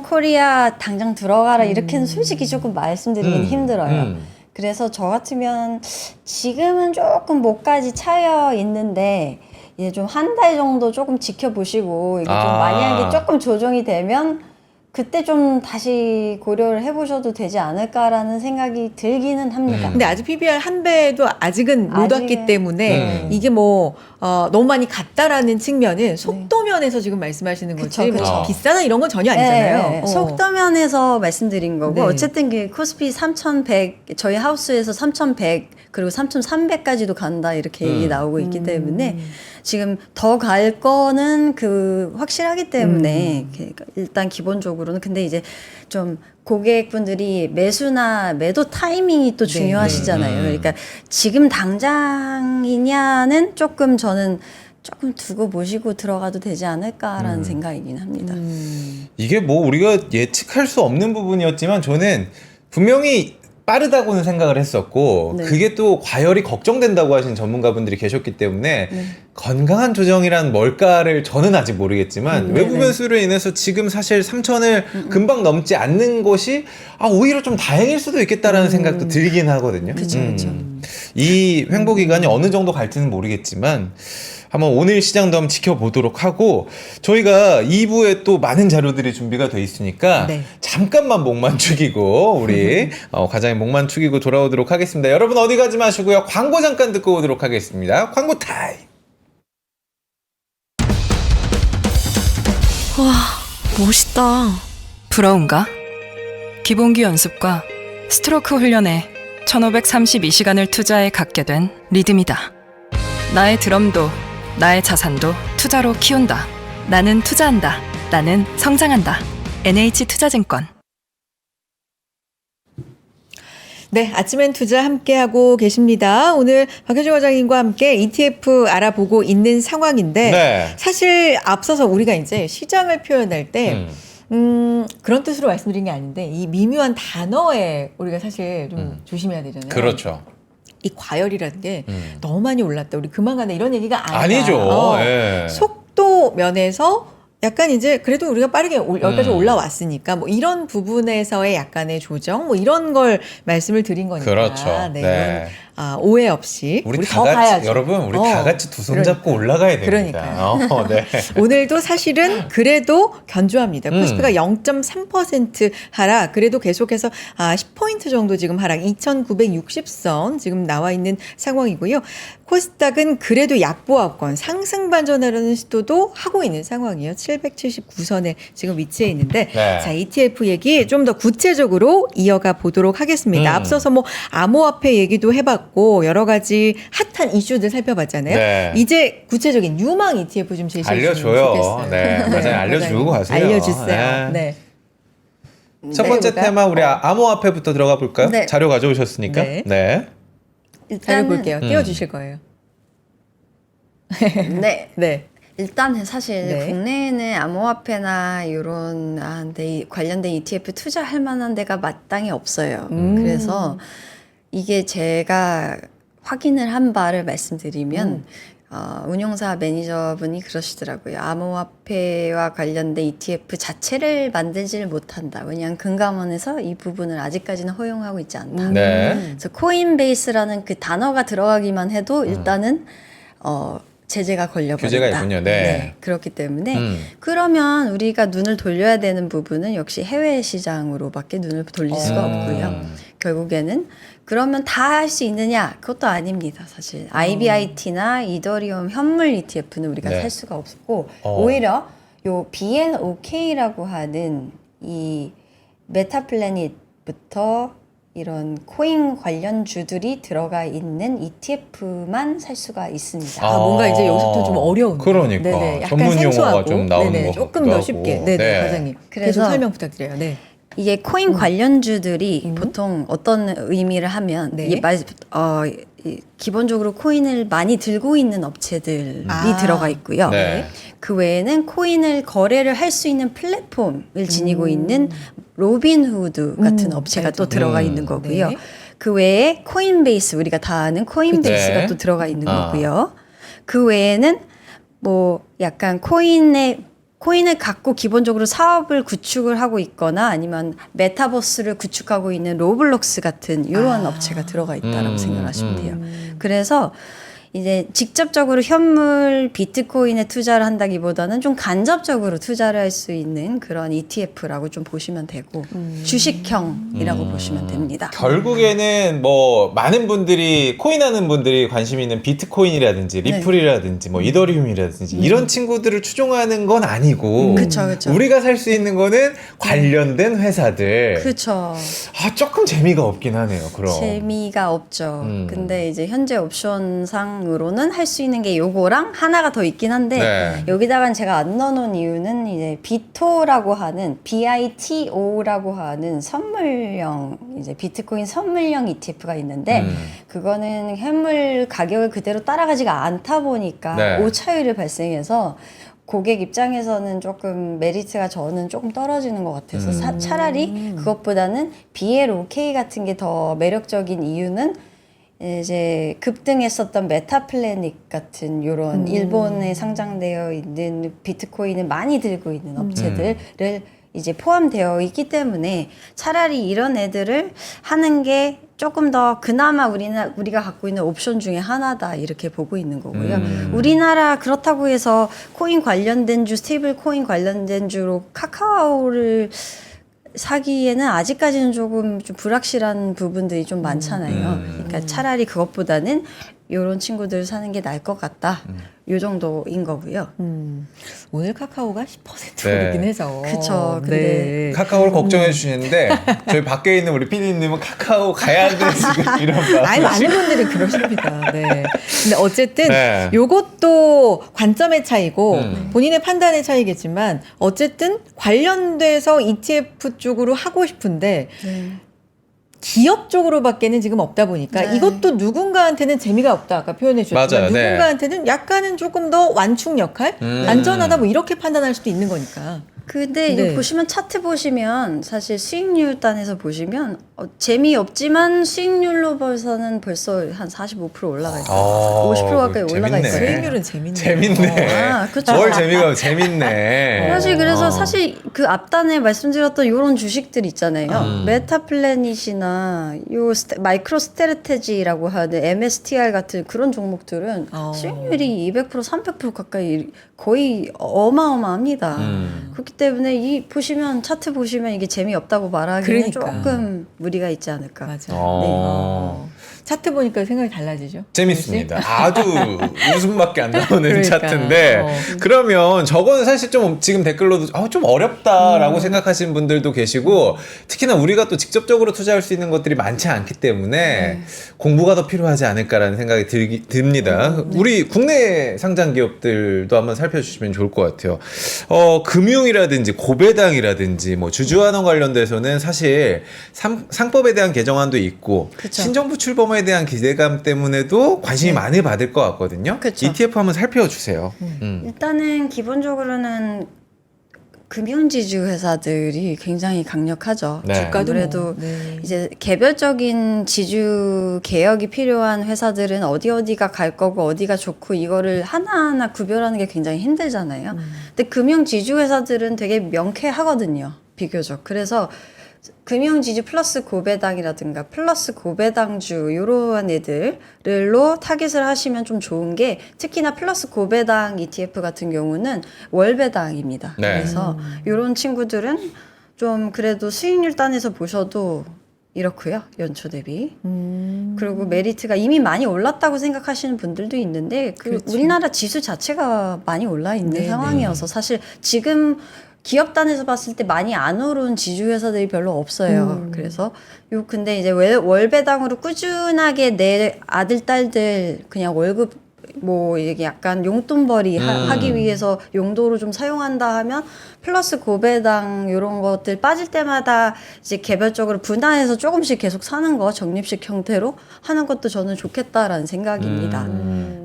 [SPEAKER 3] 코리아 당장 들어가라 이렇게는 솔직히 조금 말씀드리긴 힘들어요. 그래서 저 같으면 지금은 조금 목까지 차여 있는데 이제 좀 한 달 정도 조금 지켜보시고 이게 좀 만약에 조금 조정이 되면 그때 좀 다시 고려를 해보셔도 되지 않을까라는 생각이 들기는 합니다.
[SPEAKER 2] 근데 아직 PBR 한 배도 아직은 못 왔기 때문에 이게 뭐 너무 많이 갔다라는 측면은 속도면에서 지금 말씀하시는 거지
[SPEAKER 3] 그쵸.
[SPEAKER 2] 뭐 비싸다 이런 건 전혀 아니잖아요.
[SPEAKER 3] 네, 속도면에서 말씀드린 거고
[SPEAKER 2] 네.
[SPEAKER 3] 어쨌든 그 코스피 3,100 저희 하우스에서 3,100 그리고 3,300까지도 간다 이렇게 얘기 나오고 있기 때문에 지금 더 갈 거는 그 확실하기 때문에 일단 기본적으로는 근데 이제 좀 고객분들이 매수나 매도 타이밍이 또 중요하시잖아요. 그러니까 지금 당장이냐는 조금 저는 조금 두고 보시고 들어가도 되지 않을까라는 생각이긴 합니다.
[SPEAKER 1] 이게 뭐 우리가 예측할 수 없는 부분이었지만 저는 분명히 빠르다고는 생각을 했었고 그게 또 과열이 걱정된다고 하신 전문가분들이 계셨기 때문에 건강한 조정이란 뭘까를 저는 아직 모르겠지만 외부 변수로 인해서 지금 사실 3천을 금방 넘지 않는 것이 오히려 좀 다행일 수도 있겠다라는 생각도 들긴 하거든요.
[SPEAKER 3] 그렇죠.
[SPEAKER 1] 이 횡보 기간이 어느 정도 갈지는 모르겠지만 한번 오늘 시장도 한번 지켜보도록 하고 저희가 2부에 또 많은 자료들이 준비가 돼 있으니까 잠깐만 목만 축이고 우리 과장님 목만 축이고 돌아오도록 하겠습니다. 여러분 어디 가지 마시고요. 광고 잠깐 듣고 오도록 하겠습니다. 광고 타임.
[SPEAKER 4] 와, 멋있다. 부러운가? 기본기 연습과 스트로크 훈련에 1532시간을 투자해 갖게 된 리듬이다. 나의 드럼도 나의 자산도 투자로 키운다. 나는 투자한다. 나는 성장한다. NH투자증권.
[SPEAKER 2] 네, 아침엔 투자 함께하고 계십니다. 오늘 박효준 과장님과 함께 ETF 알아보고 있는 상황인데 사실 앞서서 우리가 이제 시장을 표현할 때 그런 뜻으로 말씀드린 게 아닌데 이 미묘한 단어에 우리가 사실 좀 조심해야 되잖아요.
[SPEAKER 1] 그렇죠.
[SPEAKER 2] 이 과열이라는 게 너무 많이 올랐다. 우리 그만 가네. 이런 얘기가 아니라
[SPEAKER 1] 아니죠. 예.
[SPEAKER 2] 속도 면에서 약간 이제 그래도 우리가 빠르게 여기까지 올라왔으니까 뭐 이런 부분에서의 약간의 조정 뭐 이런 걸 말씀을 드린 거니까.
[SPEAKER 1] 그렇죠.
[SPEAKER 2] 네. 오해 없이
[SPEAKER 1] 우리 다
[SPEAKER 2] 더
[SPEAKER 1] 같이
[SPEAKER 2] 가야죠.
[SPEAKER 1] 여러분 우리 다 같이 두 손 잡고 올라가야 됩니다. 네.
[SPEAKER 2] 오늘도 사실은 그래도 견조합니다. 코스피가 0.3% 하락. 그래도 계속해서 10포인트 정도 지금 하락. 2,960선 지금 나와 있는 상황이고요. 코스닥은 그래도 약보합권 상승 반전하려는 시도도 하고 있는 상황이에요. 779선에 지금 위치해 있는데 자, ETF 얘기 좀 더 구체적으로 이어가 보도록 하겠습니다. 앞서서 뭐 암호화폐 얘기도 해봤고 여러 가지 핫한 이슈들 살펴봤잖아요. 이제 구체적인 유망 ETF 좀 제시해 주시면 좋겠어요.
[SPEAKER 1] 네, 과장님 알려주고 가세요.
[SPEAKER 2] 알려주세요. 네.
[SPEAKER 1] 첫 번째 테마 우리 암호화폐부터 들어가 볼까요?
[SPEAKER 3] 네.
[SPEAKER 1] 자료 가져오셨으니까.
[SPEAKER 2] 자료
[SPEAKER 3] 일단은
[SPEAKER 2] 볼게요. 띄워주실 거예요.
[SPEAKER 3] 네. 일단은 사실
[SPEAKER 2] 네.
[SPEAKER 3] 국내에는 암호화폐나 이런 관련된 ETF 투자할 만한 데가 마땅히 없어요. 그래서 이게 제가 확인을 한 바를 말씀드리면 운용사 매니저분이 그러시더라고요. 암호화폐와 관련된 ETF 자체를 만들지를 못한다. 왜냐하면 금감원에서 이 부분을 아직까지는 허용하고 있지 않다. 그래서 코인베이스라는 그 단어가 들어가기만 해도 일단은 제재가 걸려버린다.
[SPEAKER 1] 규제가 있군요. 네.
[SPEAKER 3] 그렇기 때문에 그러면 우리가 눈을 돌려야 되는 부분은 역시 해외 시장으로밖에 눈을 돌릴 수가 없고요. 결국에는 그러면 다 할 수 있느냐? 그것도 아닙니다. 사실 IBIT나 이더리움 현물 ETF는 우리가 살 수가 없고 오히려 요 BNOK라고 하는 이 메타플래닛부터 이런 코인 관련주들이 들어가 있는 ETF만 살 수가 있습니다.
[SPEAKER 2] 뭔가 이제 여기서부터 좀 어려운.
[SPEAKER 1] 그러니까.
[SPEAKER 2] 네네. 약간
[SPEAKER 1] 전문 용어가
[SPEAKER 2] 생소하고.
[SPEAKER 1] 좀 나오는
[SPEAKER 2] 네네.
[SPEAKER 1] 것
[SPEAKER 2] 조금
[SPEAKER 1] 같기도
[SPEAKER 2] 더
[SPEAKER 1] 하고.
[SPEAKER 2] 쉽게. 네네.
[SPEAKER 1] 네.
[SPEAKER 2] 과장님.
[SPEAKER 3] 그래서
[SPEAKER 2] 계속 설명 부탁드려요. 네.
[SPEAKER 3] 이게 코인 관련주들이 보통 어떤 의미를 하면
[SPEAKER 2] 네.
[SPEAKER 3] 이게 기본적으로 코인을 많이 들고 있는 업체들이
[SPEAKER 2] 아.
[SPEAKER 3] 들어가 있고요.
[SPEAKER 1] 네.
[SPEAKER 3] 그 외에는 코인을 거래를 할 수 있는 플랫폼을 지니고 있는 로빈후드 같은 업체가 또 들어가 있는 거고요.
[SPEAKER 2] 네.
[SPEAKER 3] 그 외에 코인베이스, 우리가 다 아는 코인베이스가
[SPEAKER 1] 네.
[SPEAKER 3] 또 들어가 있는
[SPEAKER 1] 아.
[SPEAKER 3] 거고요. 그 외에는 뭐 약간 코인을 갖고 기본적으로 사업을 구축을 하고 있거나 아니면 메타버스를 구축하고 있는 로블록스 같은 이러한 업체가 들어가 있다라고 생각하시면 돼요. 그래서 이제 직접적으로 현물 비트코인에 투자를 한다기보다는 좀 간접적으로 투자를 할 수 있는 그런 ETF라고 좀 보시면 되고 주식형이라고 보시면 됩니다.
[SPEAKER 1] 결국에는 뭐 많은 분들이 코인하는 분들이 관심 있는 비트코인이라든지
[SPEAKER 3] 네.
[SPEAKER 1] 리플이라든지 뭐 이더리움이라든지 이런 친구들을 추종하는 건 아니고
[SPEAKER 3] 그쵸.
[SPEAKER 1] 우리가 살 수 있는 거는 관련된 회사들.
[SPEAKER 3] 그렇죠.
[SPEAKER 1] 아 조금 재미가 없긴 하네요. 그럼.
[SPEAKER 3] 재미가 없죠. 근데 이제 현재 옵션상으로는 할 수 있는 게 요거랑 하나가 더 있긴 한데
[SPEAKER 1] 네.
[SPEAKER 3] 여기다간 제가 안 넣어놓은 이유는 이제 비토라고 하는 BITO라고 하는 선물형 이제 비트코인 선물형 ETF가 있는데 그거는 현물 가격을 그대로 따라가지가 않다 보니까
[SPEAKER 1] 네.
[SPEAKER 3] 오차율이 발생해서 고객 입장에서는 조금 메리트가 저는 조금 떨어지는 것 같아서 차라리 그것보다는 BLOK 같은 게 더 매력적인 이유는 이제 급등했었던 메타플래닛 같은 요런 일본에 상장되어 있는 비트코인을 많이 들고 있는 업체들을 이제 포함되어 있기 때문에 차라리 이런 애들을 하는 게 조금 더 그나마 우리가 갖고 있는 옵션 중에 하나다 이렇게 보고 있는 거고요. 우리나라 그렇다고 해서 코인 관련된 주, 스테이블 코인 관련된 주로 카카오를 사기에는 아직까지는 조금 좀 불확실한 부분들이 좀 많잖아요. 그러니까 차라리 그것보다는 이런 친구들 사는 게 나을 것 같다. 요 정도인 거고요.
[SPEAKER 2] 오늘 카카오가 10%
[SPEAKER 1] 네.
[SPEAKER 2] 오르긴 해서.
[SPEAKER 3] 그쵸. 근데
[SPEAKER 2] 네.
[SPEAKER 1] 카카오를 걱정해 주시는데 저희 밖에 있는 우리 PD님은 카카오 가야 돼 지금 이런 거.
[SPEAKER 2] 아니 많은 분들이 그러십니다. 네. 근데 어쨌든
[SPEAKER 1] 네.
[SPEAKER 2] 요것도 관점의 차이고
[SPEAKER 1] 음.
[SPEAKER 2] 본인의 판단의 차이겠지만 어쨌든 관련돼서 ETF 쪽으로 하고 싶은데 기업 쪽으로밖에는 지금 없다 보니까
[SPEAKER 3] 네.
[SPEAKER 2] 이것도 누군가한테는 재미가 없다 아까 표현해 주셨지만
[SPEAKER 1] 맞아요. 네.
[SPEAKER 2] 누군가한테는 약간은 조금 더 완충 역할 안전하다 뭐 이렇게 판단할 수도 있는 거니까.
[SPEAKER 3] 근데
[SPEAKER 2] 네.
[SPEAKER 3] 이거 보시면 차트 보시면 사실 수익률 단에서 보시면 재미없지만 수익률로 벌써 한 45% 올라가 있어요. 50% 가까이 올라가
[SPEAKER 1] 재밌네.
[SPEAKER 3] 있어요.
[SPEAKER 2] 수익률은 재밌네.
[SPEAKER 1] 재밌네.
[SPEAKER 3] 아, 그쵸.
[SPEAKER 1] 뭘 재미가 재밌네.
[SPEAKER 3] 사실 그래서
[SPEAKER 1] 어.
[SPEAKER 3] 사실 그 앞단에 말씀드렸던 이런 주식들 있잖아요. 메타플래닛이나 요 마이크로 스트래테지라고 하는 MSTR 같은 그런 종목들은 수익률이 200% 300% 가까이 거의 어마어마합니다. 그렇기 때문에 이 보시면 차트 보시면 이게 재미없다고 말하기는
[SPEAKER 2] 그러니까.
[SPEAKER 3] 조금 무리가 있지 않을까.
[SPEAKER 2] 맞아.
[SPEAKER 1] 어.
[SPEAKER 2] 차트 보니까 생각이 달라지죠.
[SPEAKER 1] 재밌습니다. 아주 웃음밖에 안 나오는
[SPEAKER 2] 그러니까.
[SPEAKER 1] 차트인데 그러면 저거는 사실 좀 지금 댓글로도 좀 어렵다라고 생각하시는 분들도 계시고 특히나 우리가 또 직접적으로 투자할 수 있는 것들이 많지 않기 때문에 공부가 더 필요하지 않을까라는 생각이 듭니다. 우리 국내 상장 기업들도 한번 살펴주시면 좋을 것 같아요. 금융이라든지 고배당이라든지 뭐 주주환원 관련돼서는 사실 상법에 대한 개정안도 있고
[SPEAKER 3] 그쵸.
[SPEAKER 1] 신정부 출범에 대한 기대감 때문에도 관심이 많이 받을 것 같거든요.
[SPEAKER 3] 그쵸.
[SPEAKER 1] ETF 한번 살펴주세요.
[SPEAKER 3] 일단은 기본적으로는 금융지주 회사들이 굉장히 강력하죠.
[SPEAKER 1] 네.
[SPEAKER 2] 주가도
[SPEAKER 3] 아무래도
[SPEAKER 2] 뭐, 네.
[SPEAKER 3] 이제 개별적인 지주 개혁이 필요한 회사들은 어디가 갈 거고 어디가 좋고 이거를 하나하나 구별하는 게 굉장히 힘들잖아요. 근데 금융지주 회사들은 되게 명쾌하거든요. 비교적. 그래서 금융지주 플러스 고배당이라든가 플러스 고배당주 이러한 애들로 타깃을 하시면 좀 좋은 게 특히나 플러스 고배당 ETF 같은 경우는 월배당입니다.
[SPEAKER 1] 네.
[SPEAKER 3] 그래서 이런 친구들은 좀 그래도 수익률 단에서 보셔도 이렇고요. 연초 대비. 그리고 메리트가 이미 많이 올랐다고 생각하시는 분들도 있는데 우리나라 지수 자체가 많이 올라 있는
[SPEAKER 2] 네,
[SPEAKER 3] 상황이어서 사실 지금 기업 단에서 봤을 때 많이 안 오른 지주 회사들이 별로 없어요. 그래서 근데 이제 월배당으로 꾸준하게 내 아들 딸들 그냥 월급 뭐 이게 약간 용돈벌이 하기 위해서 용도로 좀 사용한다 하면 플러스 고배당 이런 것들 빠질 때마다 이제 개별적으로 분할해서 조금씩 계속 사는 거 적립식 형태로 하는 것도 저는 좋겠다라는 생각입니다.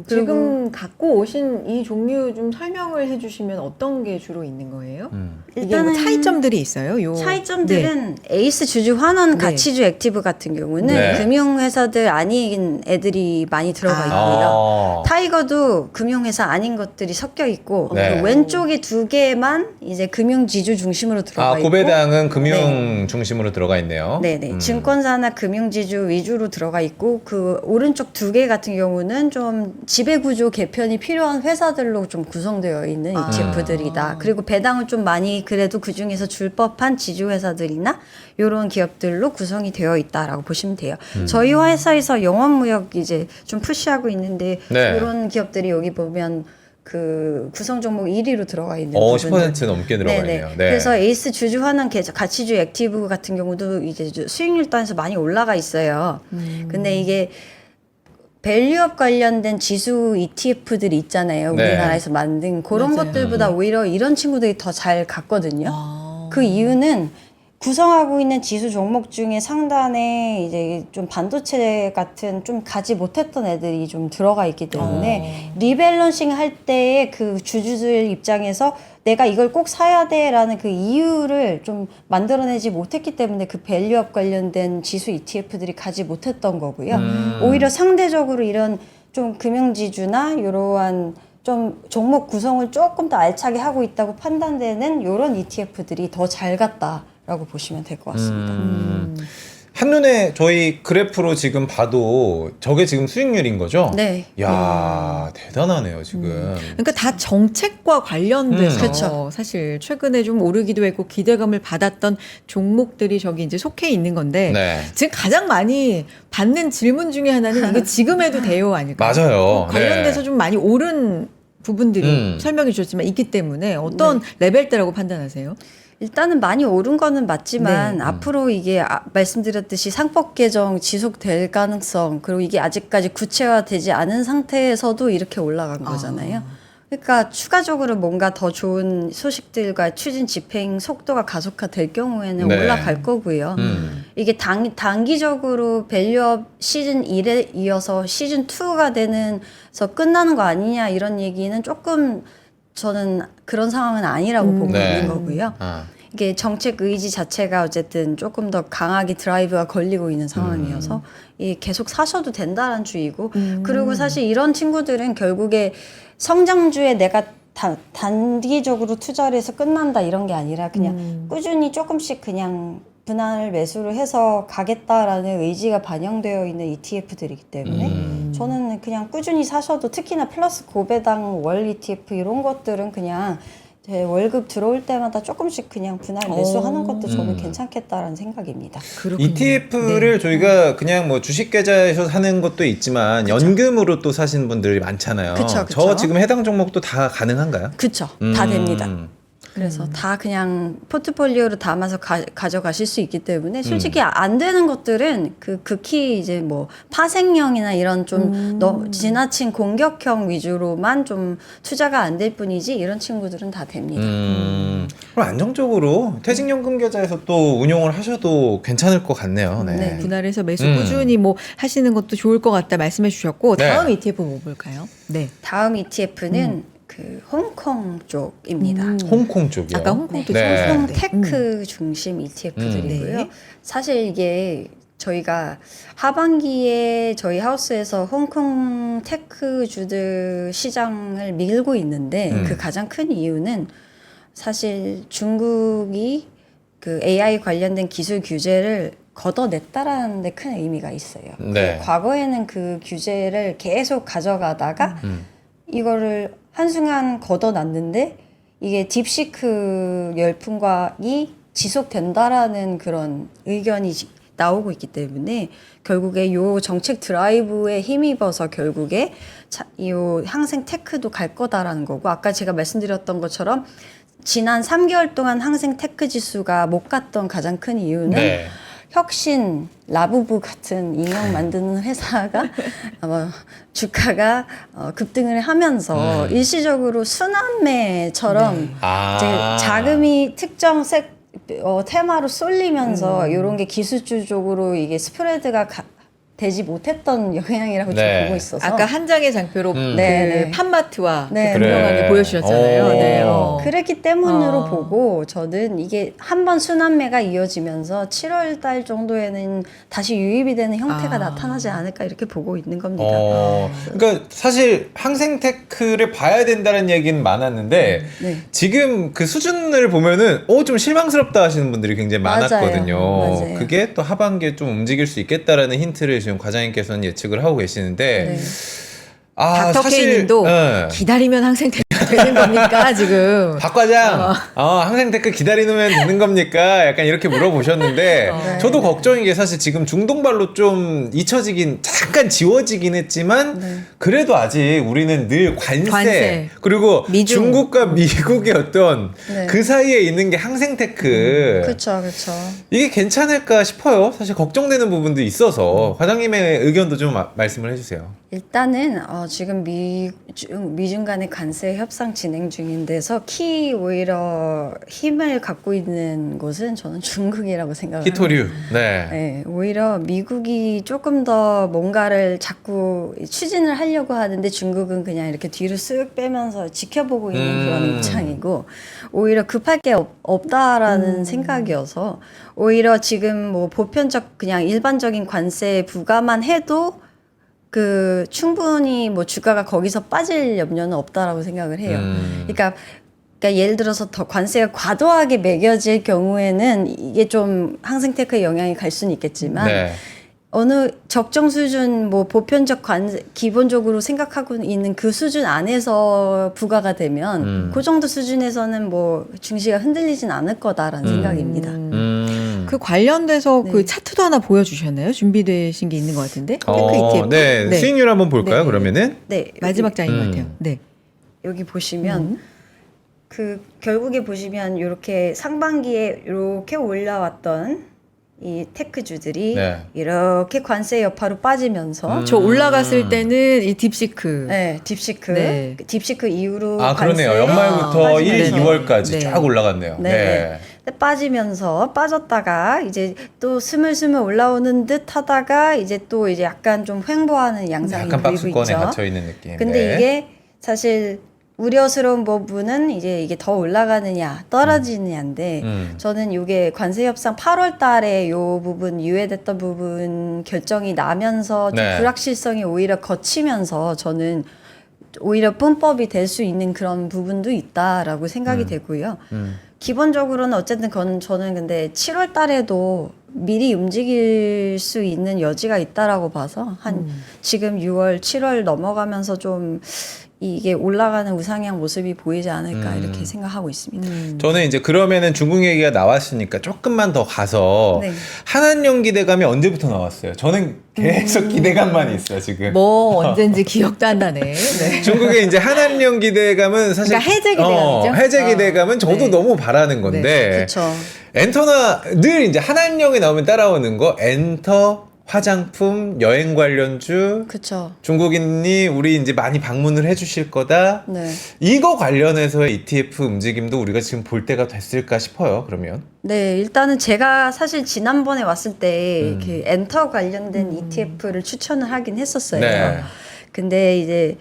[SPEAKER 2] 지금 갖고 오신 이 종류 좀 설명을 해주시면 어떤 게 주로 있는 거예요? 이게 뭐 차이점들이 있어요? 요
[SPEAKER 3] 차이점들은 에이스 주주 환원
[SPEAKER 2] 네.
[SPEAKER 3] 가치주 액티브 같은 경우는
[SPEAKER 1] 네.
[SPEAKER 3] 금융회사들 아닌 애들이 많이 들어가 있고요. 타이거도 금융회사 아닌 것들이 섞여 있고
[SPEAKER 1] 네.
[SPEAKER 3] 그리고 왼쪽에 두 개만 이제 금융지주 중심으로 들어가 있고
[SPEAKER 1] 고배당은 금융 중심으로 들어가 있네요.
[SPEAKER 3] 네네. 증권사나 금융지주 위주로 들어가 있고 그 오른쪽 두 개 같은 경우는 좀 지배구조 개편이 필요한 회사들로 좀 구성되어 있는 ETF들이다. 그리고 배당을 좀 많이 그래도 그 중에서 줄 법한 지주회사들이나 이런 기업들로 구성이 되어 있다라고 보시면 돼요. 저희 회사에서 영업무역 이제 좀 푸시하고 있는데
[SPEAKER 1] 네.
[SPEAKER 3] 이런 기업들이 여기 보면 그 구성 종목 1위로 들어가 있는
[SPEAKER 1] 10% 넘게 들어가 있네요. 네.
[SPEAKER 3] 그래서 에이스 주주 환원 가치주 액티브 같은 경우도 이제 수익률 단에서 많이 올라가 있어요. 근데 이게 밸류업 관련된 지수 ETF들이 있잖아요.
[SPEAKER 1] 네.
[SPEAKER 3] 우리나라에서 만든 그런
[SPEAKER 2] 맞아요.
[SPEAKER 3] 것들보다 오히려 이런 친구들이 더 잘 갔거든요. 그 이유는 구성하고 있는 지수 종목 중에 상단에 이제 좀 반도체 같은 좀 가지 못했던 애들이 좀 들어가 있기 때문에 리밸런싱 할 때의 그 주주들 입장에서 내가 이걸 꼭 사야 돼라는 그 이유를 좀 만들어내지 못했기 때문에 그 밸류업 관련된 지수 ETF들이 가지 못했던 거고요. 오히려 상대적으로 이런 좀 금융지주나 이러한 좀 종목 구성을 조금 더 알차게 하고 있다고 판단되는 이런 ETF들이 더 잘 갔다라고 보시면 될 것 같습니다.
[SPEAKER 1] 한눈에 저희 그래프로 지금 봐도 저게 지금 수익률인 거죠?
[SPEAKER 3] 네.
[SPEAKER 1] 야 대단하네요, 지금.
[SPEAKER 2] 그러니까 다 정책과 관련돼서
[SPEAKER 3] 그렇죠.
[SPEAKER 2] 사실 최근에 좀 오르기도 했고 기대감을 받았던 종목들이 저기 이제 속해 있는 건데
[SPEAKER 1] 네.
[SPEAKER 2] 지금 가장 많이 받는 질문 중에 하나는 이거 지금 해도 돼요 아닐까요?
[SPEAKER 1] 맞아요.
[SPEAKER 2] 관련돼서
[SPEAKER 1] 네.
[SPEAKER 2] 좀 많이 오른 부분들이 설명해 주셨지만 있기 때문에 어떤 레벨대라고 판단하세요?
[SPEAKER 3] 일단은 많이 오른 거는 맞지만
[SPEAKER 2] 네.
[SPEAKER 3] 앞으로 이게 말씀드렸듯이 상법 개정 지속될 가능성 그리고 이게 아직까지 구체화되지 않은 상태에서도 이렇게 올라간 거잖아요. 그러니까 추가적으로 뭔가 더 좋은 소식들과 추진 집행 속도가 가속화될 경우에는
[SPEAKER 1] 네.
[SPEAKER 3] 올라갈 거고요. 이게 단기적으로 밸류업 시즌 1에 이어서 시즌 2가 되는서 끝나는 거 아니냐 이런 얘기는 조금 저는 그런 상황은 아니라고 보고
[SPEAKER 1] 네.
[SPEAKER 3] 있는 거고요. 이게 정책 의지 자체가 어쨌든 조금 더 강하게 드라이브가 걸리고 있는 상황이어서 이 계속 사셔도 된다는 주의고 그리고 사실 이런 친구들은 결국에 성장주에 내가 단기적으로 투자를 해서 끝난다 이런 게 아니라 그냥 꾸준히 조금씩 그냥 분할 매수를 해서 가겠다라는 의지가 반영되어 있는 ETF들이기 때문에 저는 그냥 꾸준히 사셔도 특히나 플러스 고배당 월 ETF 이런 것들은 그냥 제 월급 들어올 때마다 조금씩 그냥 분할 매수하는 것도 저는 괜찮겠다라는 생각입니다.
[SPEAKER 2] 그렇군요.
[SPEAKER 1] ETF를 저희가 그냥 뭐 주식 계좌에서 사는 것도 있지만 연금으로 또 사시는 분들이 많잖아요.
[SPEAKER 3] 그쵸.
[SPEAKER 1] 저 지금 해당 종목도 다 가능한가요?
[SPEAKER 3] 그쵸. 다 됩니다. 그래서 다 그냥 포트폴리오로 담아서 가져가실 수 있기 때문에 솔직히 안 되는 것들은 극히 이제 뭐 파생형이나 이런 좀 지나친 공격형 위주로만 좀 투자가 안 될 뿐이지 이런 친구들은 다 됩니다.
[SPEAKER 1] 그럼 안정적으로 퇴직연금 계좌에서 또 운용을 하셔도 괜찮을 것 같네요. 네.
[SPEAKER 3] 네.
[SPEAKER 2] 분할해서 매수 꾸준히 뭐 하시는 것도 좋을 것 같다 말씀해 주셨고
[SPEAKER 1] 네.
[SPEAKER 2] 다음 ETF 뭐 볼까요? 네.
[SPEAKER 3] 다음 ETF는 그 홍콩 쪽입니다.
[SPEAKER 1] 홍콩 쪽이요.
[SPEAKER 2] 아까 홍콩도
[SPEAKER 1] 네.
[SPEAKER 3] 홍콩
[SPEAKER 2] 네.
[SPEAKER 3] 테크 중심 ETF들이고요.
[SPEAKER 2] 네.
[SPEAKER 3] 사실 이게 저희가 하반기에 저희 하우스에서 홍콩 테크주들 시장을 밀고 있는데 그 가장 큰 이유는 사실 중국이 그 AI 관련된 기술 규제를 걷어냈다라는 데 큰 의미가 있어요.
[SPEAKER 1] 네.
[SPEAKER 3] 과거에는 그 규제를 계속 가져가다가 이거를 한순간 걷어놨는데 이게 딥시크 열풍과이 지속된다라는 그런 의견이 나오고 있기 때문에 결국에 요 정책 드라이브에 힘입어서 결국에 요 항생 테크도 갈 거다라는 거고 아까 제가 말씀드렸던 것처럼 지난 3개월 동안 항생 테크 지수가 못 갔던 가장 큰 이유는
[SPEAKER 1] 네.
[SPEAKER 3] 혁신, 라부부 같은 인형 만드는 회사가 아마 주가가 급등을 하면서 일시적으로 순환매처럼 이제 자금이 특정 테마로 쏠리면서 이런 게 기술주 쪽으로 이게 스프레드가 되지 못했던 영향이라고 좀 보고 있어서
[SPEAKER 2] 아까 한 장의 장표로 그
[SPEAKER 3] 네.
[SPEAKER 2] 판마트와
[SPEAKER 3] 네.
[SPEAKER 2] 분명하게
[SPEAKER 1] 그래.
[SPEAKER 2] 보여주셨잖아요. 네.
[SPEAKER 3] 그랬기 때문으로 보고 저는 이게 한 번 순환매가 이어지면서 7월 달 정도에는 다시 유입이 되는 형태가 나타나지 않을까 이렇게 보고 있는 겁니다.
[SPEAKER 1] 그러니까 사실 항생테크를 봐야 된다는 얘기는 많았는데
[SPEAKER 3] 네.
[SPEAKER 1] 지금 그 수준을 보면은 좀 실망스럽다 하시는 분들이 굉장히
[SPEAKER 3] 맞아요.
[SPEAKER 1] 많았거든요.
[SPEAKER 3] 맞아요.
[SPEAKER 1] 그게 또 하반기에 좀 움직일 수 있겠다라는 힌트를 지금 과장님께서는 예측을 하고 계시는데
[SPEAKER 3] 네.
[SPEAKER 2] 닥터 K님도 기다리면 항생테크가 되는 겁니까 지금?
[SPEAKER 1] 박 과장, 항생테크 기다리면 되는 겁니까? 약간 이렇게 물어보셨는데, 저도 걱정인 게 사실 지금 중동발로 좀 잊혀지긴, 잠깐 지워지긴 했지만, 그래도 아직 우리는 늘 관세. 그리고
[SPEAKER 2] 미중.
[SPEAKER 1] 중국과 미국의 어떤
[SPEAKER 3] 네.
[SPEAKER 1] 그 사이에 있는 게 항생테크.
[SPEAKER 3] 그렇죠, 그렇죠.
[SPEAKER 1] 이게 괜찮을까 싶어요. 사실 걱정되는 부분도 있어서, 과장님의 의견도 좀 말씀을 해주세요.
[SPEAKER 3] 일단은 지금 미중 간의 관세 협상 진행 중인 데서 오히려 힘을 갖고 있는 곳은 저는 중국이라고 생각을 합니다.
[SPEAKER 1] 히토류. 네.
[SPEAKER 3] 네, 오히려 미국이 조금 더 뭔가를 자꾸 추진을 하려고 하는데 중국은 그냥 이렇게 뒤로 쓱 빼면서 지켜보고 있는 그런 입장이고 오히려 급할 게 없다라는 생각이어서 오히려 지금 뭐 보편적 그냥 일반적인 관세 부과만 해도 충분히 뭐 주가가 거기서 빠질 염려는 없다라고 생각을 해요. 그러니까 예를 들어서 더 관세가 과도하게 매겨질 경우에는 이게 좀 항생테크에 영향이 갈 수는 있겠지만 어느 적정 수준 뭐 보편적 관세 기본적으로 생각하고 있는 그 수준 안에서 부과가 되면 그 정도 수준에서는 뭐 증시가 흔들리진 않을 거다라는 생각입니다.
[SPEAKER 2] 그 관련돼서
[SPEAKER 3] 네.
[SPEAKER 2] 그 차트도 하나 보여주셨나요? 준비되신 게 있는 것 같은데. 테크 ETF.
[SPEAKER 1] 네. 수익률 한번 볼까요?
[SPEAKER 2] 네.
[SPEAKER 1] 그러면은
[SPEAKER 3] 네,
[SPEAKER 2] 마지막 장인 것 같아요. 네.
[SPEAKER 3] 여기 보시면 결국에 보시면 이렇게 상반기에 이렇게 올라왔던 이 테크주들이 이렇게 관세 여파로 빠지면서
[SPEAKER 2] 저 올라갔을 때는 이 딥시크.
[SPEAKER 3] 네, 딥시크.
[SPEAKER 2] 네.
[SPEAKER 3] 딥시크 이후로
[SPEAKER 1] 그러네요.
[SPEAKER 3] 관세
[SPEAKER 1] 연말부터 1,
[SPEAKER 3] 빠지면서
[SPEAKER 1] 2월까지
[SPEAKER 2] 네.
[SPEAKER 1] 쫙 올라갔네요.
[SPEAKER 3] 네. 빠졌다가 이제 또 스물스물 올라오는 듯 하다가 이제 또 이제 약간 좀 횡보하는 양상이
[SPEAKER 1] 약간
[SPEAKER 3] 보이고
[SPEAKER 1] 박스권에
[SPEAKER 3] 있죠.
[SPEAKER 1] 갇혀 있는 느낌.
[SPEAKER 3] 근데 이게 사실 우려스러운 부분은 이게 더 올라가느냐 떨어지느냐인데 저는 이게 관세 협상 8월 달에 요 부분 유예됐던 부분 결정이 나면서 좀 불확실성이 오히려 거치면서 저는 오히려 뿜법이 될 수 있는 그런 부분도 있다라고 생각이 되고요. 기본적으로는 어쨌든 저는 근데 7월 달에도 미리 움직일 수 있는 여지가 있다라고 봐서 지금 6월, 7월 넘어가면서 좀 이게 올라가는 우상향 모습이 보이지 않을까 이렇게 생각하고 있습니다.
[SPEAKER 1] 저는 이제 그러면은 중국 얘기가 나왔으니까 조금만 더 가서 한한령 기대감이 언제부터 나왔어요? 저는 계속 기대감만 있어요 지금.
[SPEAKER 2] 뭐 언젠지 기억도 안 나네. 네.
[SPEAKER 1] 중국의 이제 한한령 기대감은 사실
[SPEAKER 2] 그러니까 해제 기대감이죠?
[SPEAKER 1] 해제 기대감은 저도 너무 바라는 건데
[SPEAKER 3] 그렇죠.
[SPEAKER 1] 엔터나 늘 이제 한한령이 나오면 따라오는 거 엔터 화장품, 여행 관련주,
[SPEAKER 3] 그렇죠.
[SPEAKER 1] 중국인이 우리 이제 많이 방문을 해주실 거다.
[SPEAKER 3] 네.
[SPEAKER 1] 이거 관련해서의 ETF 움직임도 우리가 지금 볼 때가 됐을까 싶어요. 그러면.
[SPEAKER 3] 네, 일단은 제가 사실 지난번에 왔을 때 이렇게 엔터 관련된 ETF를 추천을 하긴 했었어요.
[SPEAKER 1] 네.
[SPEAKER 3] 근데 이제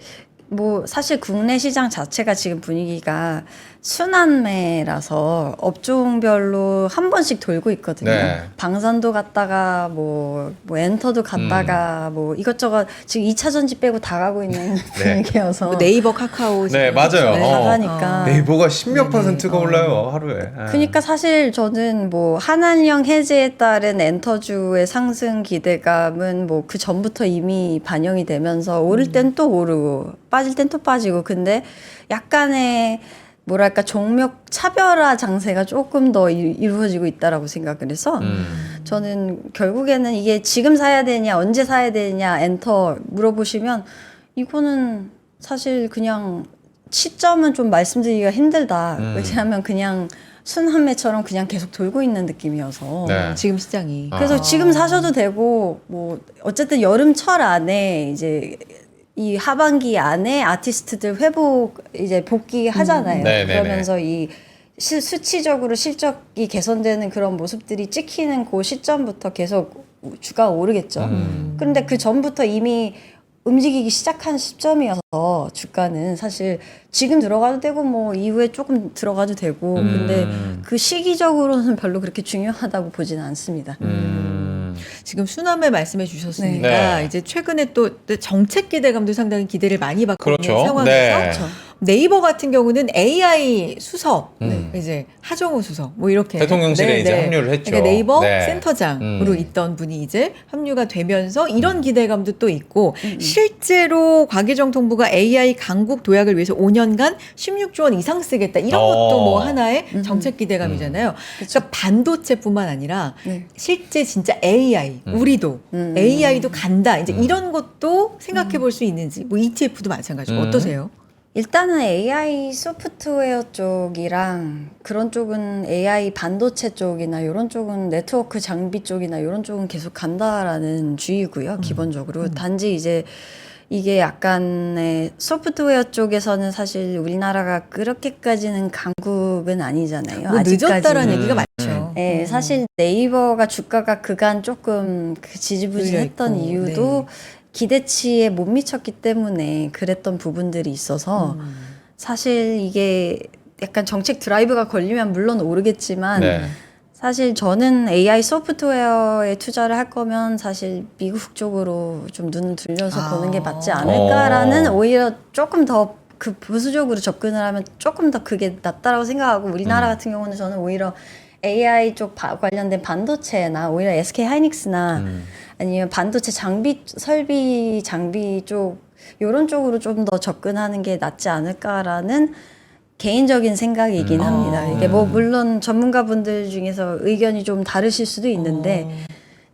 [SPEAKER 3] 뭐 사실 국내 시장 자체가 지금 분위기가 순환매라서 업종별로 한 번씩 돌고 있거든요.
[SPEAKER 1] 네.
[SPEAKER 3] 방산도 갔다가 뭐 엔터도 갔다가 뭐 이것저것 지금 2차 전지 빼고 다 가고 있는 분위기여서
[SPEAKER 2] 뭐 네이버, 카카오.
[SPEAKER 1] 네, 맞아요.
[SPEAKER 3] 다 가니까
[SPEAKER 1] 네이버가 10몇 %가 올라요, 하루에.
[SPEAKER 3] 그러니까 사실 저는 뭐 한한령 해제에 따른 엔터주의 상승 기대감은 뭐 그 전부터 이미 반영이 되면서 오를 땐 또 오르고 빠질 땐 또 빠지고 근데 약간의 뭐랄까 종목 차별화 장세가 조금 더 이루어지고 있다라고 생각을 해서 저는 결국에는 이게 지금 사야 되냐 언제 사야 되냐 엔터 물어보시면 이거는 사실 그냥 시점은 좀 말씀드리기가 힘들다. 왜냐하면 그냥 순환매처럼 그냥 계속 돌고 있는 느낌이어서
[SPEAKER 1] 네.
[SPEAKER 2] 지금 시장이.
[SPEAKER 3] 그래서
[SPEAKER 2] 아.
[SPEAKER 3] 지금 사셔도 되고 뭐 어쨌든 여름철 안에 이제 이 하반기 안에 아티스트들 회복 이제 복귀하잖아요.
[SPEAKER 1] 네네네.
[SPEAKER 3] 그러면서 이 수치적으로 실적이 개선되는 그런 모습들이 찍히는 그 시점부터 계속 주가가 오르겠죠. 그런데 그 전부터 이미 움직이기 시작한 시점이어서 주가는 사실 지금 들어가도 되고 뭐 이후에 조금 들어가도 되고 근데 그 시기적으로는 별로 그렇게 중요하다고 보지는 않습니다.
[SPEAKER 2] 지금 순환매 말씀해 주셨으니까
[SPEAKER 1] 네.
[SPEAKER 2] 이제 최근에 또 정책 기대감도 상당히 기대를 많이 받고
[SPEAKER 1] 그렇죠.
[SPEAKER 2] 있는 상황에서
[SPEAKER 1] 네.
[SPEAKER 2] 네이버 같은 경우는 AI 수석,
[SPEAKER 1] 음.
[SPEAKER 2] 이제 하정우 수석 뭐 이렇게
[SPEAKER 1] 대통령실에 이제 합류를 했죠.
[SPEAKER 2] 그러니까 네이버
[SPEAKER 1] 네.
[SPEAKER 2] 센터장으로 있던 분이 이제 합류가 되면서 이런 기대감도 또 있고 실제로 과기정통부가 AI 강국 도약을 위해서 5년간 16조 원 이상 쓰겠다 이런 것도 뭐 하나의 정책 기대감이잖아요. 그러니까 반도체뿐만 아니라
[SPEAKER 3] 네.
[SPEAKER 2] 실제 진짜 AI 우리도 AI도 간다 이제 이런 것도 생각해 볼 수 있는지 뭐 ETF도 마찬가지고 어떠세요?
[SPEAKER 3] 일단은 AI 소프트웨어 쪽이랑 그런 쪽은 AI 반도체 쪽이나 이런 쪽은 네트워크 장비 쪽이나 이런 쪽은 계속 간다라는 주의고요. 기본적으로 단지 이제 이게 약간의 소프트웨어 쪽에서는 사실 우리나라가 그렇게까지는 강국은 아니잖아요.
[SPEAKER 2] 뭐 늦었다라는
[SPEAKER 3] 아직까지는.
[SPEAKER 2] 얘기가 많죠.
[SPEAKER 3] 네, 사실 네이버가 주가가 그간 조금 그 지지부진했던
[SPEAKER 2] 눌려 있고,
[SPEAKER 3] 이유도 기대치에 못 미쳤기 때문에 그랬던 부분들이 있어서 사실 이게 약간 정책 드라이브가 걸리면 물론 오르겠지만
[SPEAKER 1] 네.
[SPEAKER 3] 사실 저는 AI 소프트웨어에 투자를 할 거면 사실 미국 쪽으로 좀 눈을 들려서 보는 게 맞지 않을까라는 오히려 조금 더 그 보수적으로 접근을 하면 조금 더 그게 낫다라고 생각하고 우리나라 같은 경우는 저는 오히려 AI 쪽 관련된 반도체나 오히려 SK 하이닉스나 아니면 반도체 장비 설비 장비 쪽 이런 쪽으로 좀 더 접근하는 게 낫지 않을까라는 개인적인 생각이긴 합니다. 이게 뭐 물론 전문가분들 중에서 의견이 좀 다르실 수도 있는데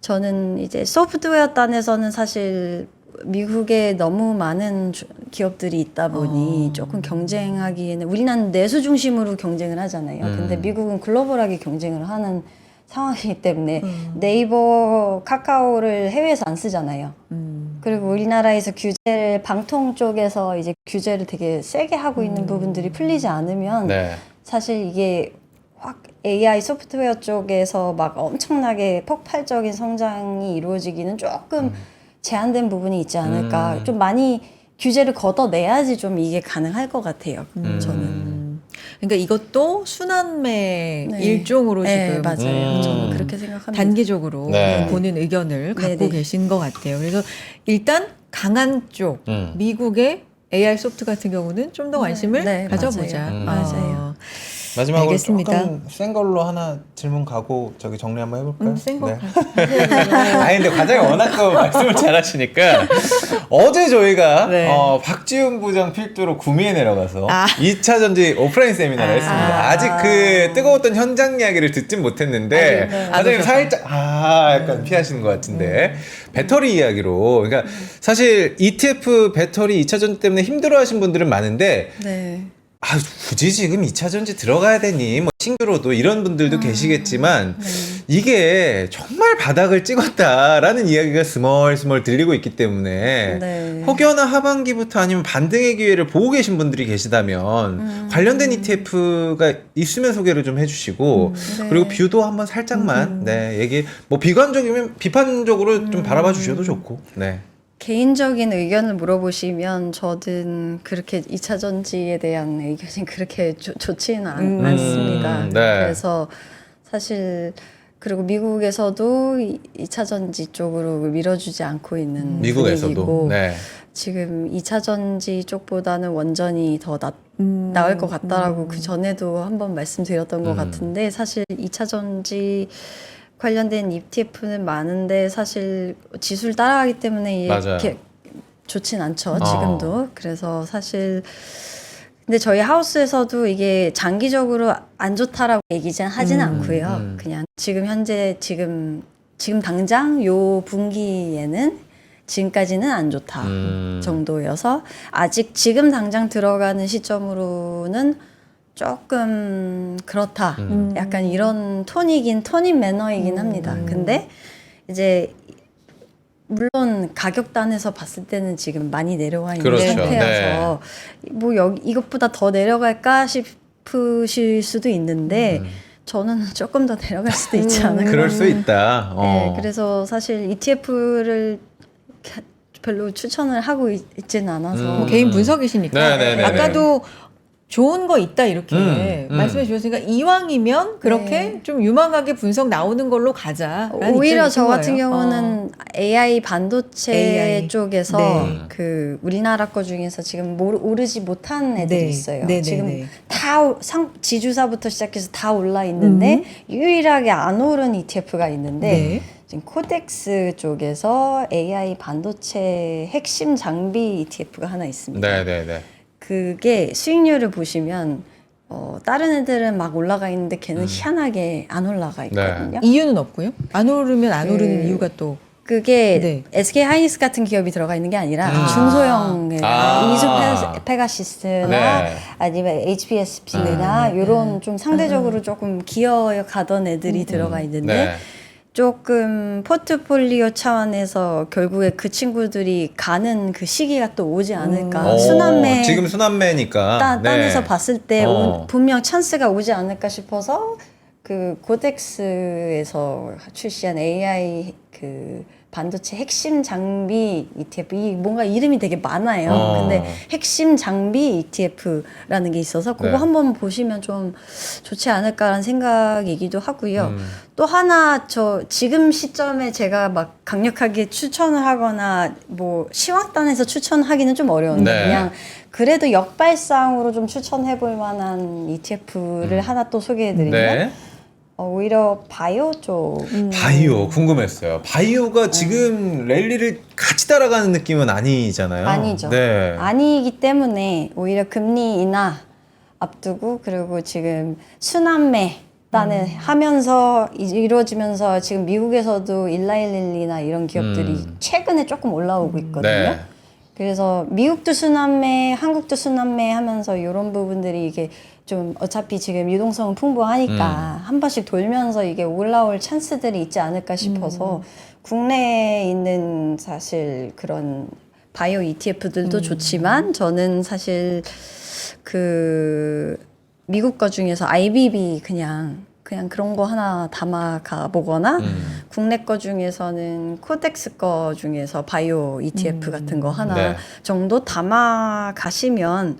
[SPEAKER 3] 저는 이제 소프트웨어 단에서는 사실 미국에 너무 많은 기업들이 있다 보니 조금 경쟁하기에는 우리는 내수 중심으로 경쟁을 하잖아요. 근데 미국은 글로벌하게 경쟁을 하는 상황이기 때문에 네이버, 카카오를 해외에서 안 쓰잖아요. 그리고 우리나라에서 규제를 방통 쪽에서 이제 규제를 되게 세게 하고 있는 부분들이 풀리지 않으면
[SPEAKER 1] 네.
[SPEAKER 3] 사실 이게 확 AI 소프트웨어 쪽에서 막 엄청나게 폭발적인 성장이 이루어지기는 조금 제한된 부분이 있지 않을까. 좀 많이 규제를 걷어내야지 좀 이게 가능할 것 같아요. 저는.
[SPEAKER 2] 그러니까 이것도 순환매
[SPEAKER 3] 네.
[SPEAKER 2] 일종으로
[SPEAKER 3] 네,
[SPEAKER 2] 지금
[SPEAKER 3] 맞아요. 저는 그렇게 생각합니다.
[SPEAKER 2] 단기적으로
[SPEAKER 1] 네.
[SPEAKER 2] 보는 의견을 갖고
[SPEAKER 3] 네네.
[SPEAKER 2] 계신 것 같아요. 그래서 일단 강한 쪽 미국의 AI 소프트 같은 경우는 좀 더 관심을
[SPEAKER 3] 네,
[SPEAKER 2] 가져보자.
[SPEAKER 3] 맞아요. 맞아요.
[SPEAKER 1] 마지막으로
[SPEAKER 2] 알겠습니다.
[SPEAKER 1] 조금 센 걸로 하나 질문 가고 저기 정리 한번 해볼까요?
[SPEAKER 2] 센 거.
[SPEAKER 1] 네. 아니 근데 과장이 워낙 또 말씀을 잘하시니까 어제 저희가
[SPEAKER 2] 네.
[SPEAKER 1] 박지훈 부장 필두로 구미에 내려가서
[SPEAKER 2] 아.
[SPEAKER 1] 2차 전지 오프라인 세미나를 했습니다. 아직 그 뜨거웠던 현장 이야기를 듣진 못했는데
[SPEAKER 2] 네.
[SPEAKER 1] 과장님 살짝 약간 피하시는 것 같은데 배터리 이야기로 그러니까 사실 ETF 배터리 2차 전지 때문에 힘들어하신 분들은 많은데
[SPEAKER 3] 네.
[SPEAKER 1] 굳이 지금 2차 전지 들어가야 되니 뭐 신규로도 이런 분들도 계시겠지만 이게 정말 바닥을 찍었다라는 이야기가 스멀스멀 들리고 있기 때문에
[SPEAKER 3] 네.
[SPEAKER 1] 혹여나 하반기부터 아니면 반등의 기회를 보고 계신 분들이 계시다면 관련된 ETF가 있으면 소개를 좀 해주시고 그리고 뷰도 한번 살짝만 얘기 뭐 비관적이면 비판적으로 좀 바라봐 주셔도 좋고 네.
[SPEAKER 3] 개인적인 의견을 물어보시면 저는 그렇게 2차 전지에 대한 의견이 그렇게 좋지는 않습니다.
[SPEAKER 1] 네.
[SPEAKER 3] 그래서 사실 그리고 미국에서도 2차 전지 쪽으로 밀어주지 않고 있는
[SPEAKER 1] 미국에서도
[SPEAKER 3] 분위기고
[SPEAKER 1] 네.
[SPEAKER 3] 지금 2차 전지 쪽보다는 원전이 더 나을 것 같다라고 그 전에도 한번 말씀드렸던 것 같은데 사실 2차 전지 관련된 ETF는 많은데 사실 지수를 따라가기 때문에 이게 좋진 않죠. 지금도. 그래서 사실 근데 저희 하우스에서도 이게 장기적으로 안 좋다라고 얘기는 하진 않고요. 그냥 지금 현재 지금 당장 요 분기에는 지금까지는 안 좋다 정도여서 아직 지금 당장 들어가는 시점으로는 조금 그렇다. 약간 이런 톤인 매너이긴 합니다. 근데 이제 물론 가격단에서 봤을 때는 지금 많이 내려와 있는
[SPEAKER 1] 그렇죠.
[SPEAKER 3] 상태여서 뭐 여기 이것보다 더 내려갈까 싶으실 수도 있는데 저는 조금 더 내려갈 수도 있지 않을까.
[SPEAKER 1] 그럴 수 있다.
[SPEAKER 3] 네, 그래서 사실 ETF를 별로 추천을 하고 있지는 않아서
[SPEAKER 2] 뭐 개인 분석이시니까
[SPEAKER 1] 네네네네.
[SPEAKER 2] 아까도 좋은 거 있다 이렇게 말씀해 주셨으니까 이왕이면 그렇게
[SPEAKER 3] 네.
[SPEAKER 2] 좀 유망하게 분석 나오는 걸로 가자.
[SPEAKER 3] 오히려 저 같은 경우는 AI 반도체
[SPEAKER 2] AI.
[SPEAKER 3] 쪽에서
[SPEAKER 2] 네.
[SPEAKER 3] 그 우리나라 거 중에서 지금 오르지 못한 애들이
[SPEAKER 2] 네.
[SPEAKER 3] 있어요.
[SPEAKER 2] 네, 네,
[SPEAKER 3] 지금
[SPEAKER 2] 네.
[SPEAKER 3] 다 지주사부터 시작해서 다 올라 있는데 유일하게 안 오른 ETF가 있는데
[SPEAKER 2] 네.
[SPEAKER 3] 지금 코덱스 쪽에서 AI 반도체 핵심 장비 ETF가 하나 있습니다.
[SPEAKER 1] 네네네.
[SPEAKER 3] 그게 수익률을 보시면 다른 애들은 막 올라가 있는데 걔는 희한하게 안 올라가 있거든요.
[SPEAKER 2] 이유는 없고요. 안 오르면 안 오르는 이유가 또
[SPEAKER 3] 그게
[SPEAKER 2] 네.
[SPEAKER 3] SK 하이닉스 같은 기업이 들어가 있는 게 아니라
[SPEAKER 1] 아.
[SPEAKER 3] 중소형
[SPEAKER 1] 아.
[SPEAKER 3] 이수 페가시스나
[SPEAKER 1] 네.
[SPEAKER 3] 아니면 HPSP나 이런 좀 상대적으로 조금 기어 가던 애들이 들어가 있는데
[SPEAKER 1] 네.
[SPEAKER 3] 조금 포트폴리오 차원에서 결국에 그 친구들이 가는 그 시기가 또 오지 않을까. 순환매
[SPEAKER 1] 지금 순환매니까.
[SPEAKER 3] 딴에서 봤을 때
[SPEAKER 1] 어.
[SPEAKER 3] 분명 찬스가 오지 않을까 싶어서 그 고덱스에서 출시한 AI 그 반도체 핵심 장비 ETF 이 뭔가 이름이 되게 많아요. 근데 핵심 장비 ETF라는 게 있어서 그거
[SPEAKER 1] 네.
[SPEAKER 3] 한번 보시면 좀 좋지 않을까라는 생각이기도 하고요. 또 하나 저 지금 시점에 제가 막 강력하게 추천을 하거나 뭐 시황단에서 추천하기는 좀 어려운데
[SPEAKER 1] 네.
[SPEAKER 3] 그냥 그래도 역발상으로 좀 추천해 볼 만한 ETF를 하나 또 소개해 드리면
[SPEAKER 1] 네.
[SPEAKER 3] 오히려 바이오 쪽
[SPEAKER 1] 바이오 궁금했어요. 바이오가 지금 랠리를 같이 따라가는 느낌은 아니잖아요.
[SPEAKER 3] 아니죠.
[SPEAKER 1] 네.
[SPEAKER 3] 아니기 때문에 오히려 금리 인하 앞두고 그리고 지금 순환매 하면서 이루어지면서 지금 미국에서도 일라일릴리나 이런 기업들이 최근에 조금 올라오고 있거든요.
[SPEAKER 1] 네.
[SPEAKER 3] 그래서 미국도 순환매, 한국도 순환매 하면서 이런 부분들이 이게 좀 어차피 지금 유동성은 풍부하니까 한 번씩 돌면서 이게 올라올 찬스들이 있지 않을까 싶어서 국내에 있는 사실 그런 바이오 ETF들도 좋지만 저는 사실 그 미국 거 중에서 IBB 그냥 그런 거 하나 담아가 보거나 국내 거 중에서는 코덱스 거 중에서 바이오 ETF 같은 거 하나
[SPEAKER 1] 네.
[SPEAKER 3] 정도 담아 가시면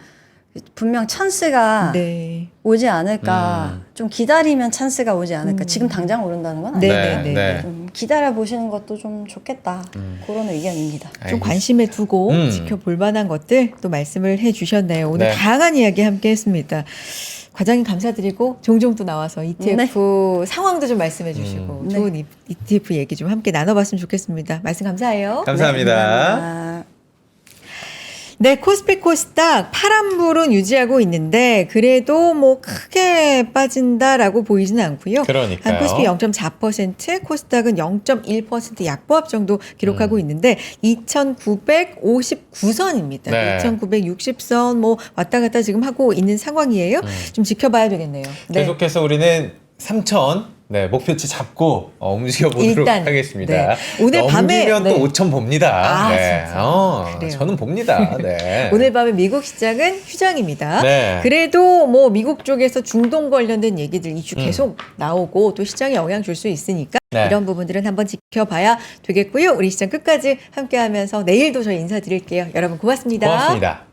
[SPEAKER 3] 분명 찬스가
[SPEAKER 2] 네.
[SPEAKER 3] 오지 않을까. 좀 기다리면 찬스가 오지 않을까. 지금 당장 오른다는 건 아니에요.
[SPEAKER 2] 네.
[SPEAKER 3] 좀 기다려 보시는 것도 좀 좋겠다. 그런 의견입니다.
[SPEAKER 2] 좀 관심에 두고 지켜볼 만한 것들 또 말씀을 해주셨네요. 오늘
[SPEAKER 1] 네.
[SPEAKER 2] 다양한 이야기 함께 했습니다. 과장님 감사드리고 종종 또 나와서 ETF 상황도 좀 말씀해 주시고 좋은 ETF 얘기 좀 함께 나눠봤으면 좋겠습니다. 말씀 감사해요.
[SPEAKER 1] 감사합니다.
[SPEAKER 3] 감사합니다.
[SPEAKER 2] 네, 코스피 코스닥 파란불은 유지하고 있는데 그래도 뭐 크게 빠진다라고 보이지는 않고요.
[SPEAKER 1] 그러니까요.
[SPEAKER 2] 한 코스피 0.4%, 코스닥은 0.1% 약보합 정도 기록하고 있는데 2,959선입니다.
[SPEAKER 1] 네.
[SPEAKER 2] 2,960선 뭐 왔다 갔다 지금 하고 있는 상황이에요. 좀 지켜봐야 되겠네요. 네.
[SPEAKER 1] 계속해서 우리는 3,000 목표치 잡고 움직여 보도록
[SPEAKER 2] 일단,
[SPEAKER 1] 하겠습니다.
[SPEAKER 2] 네. 오늘 밤에,
[SPEAKER 1] 넘기면
[SPEAKER 2] 네.
[SPEAKER 1] 또 5,000 봅니다.
[SPEAKER 2] 아,
[SPEAKER 1] 네.
[SPEAKER 2] 진짜. 그래요.
[SPEAKER 1] 저는 봅니다. 네.
[SPEAKER 2] 오늘 밤에 미국 시장은 휴장입니다.
[SPEAKER 1] 네.
[SPEAKER 2] 그래도 뭐 미국 쪽에서 중동 관련된 얘기들 이슈 계속 나오고 또 시장에 영향 줄 수 있으니까
[SPEAKER 1] 네.
[SPEAKER 2] 이런 부분들은 한번 지켜봐야 되겠고요. 우리 시장 끝까지 함께하면서 내일도 저희 인사드릴게요. 여러분 고맙습니다.
[SPEAKER 1] 고맙습니다.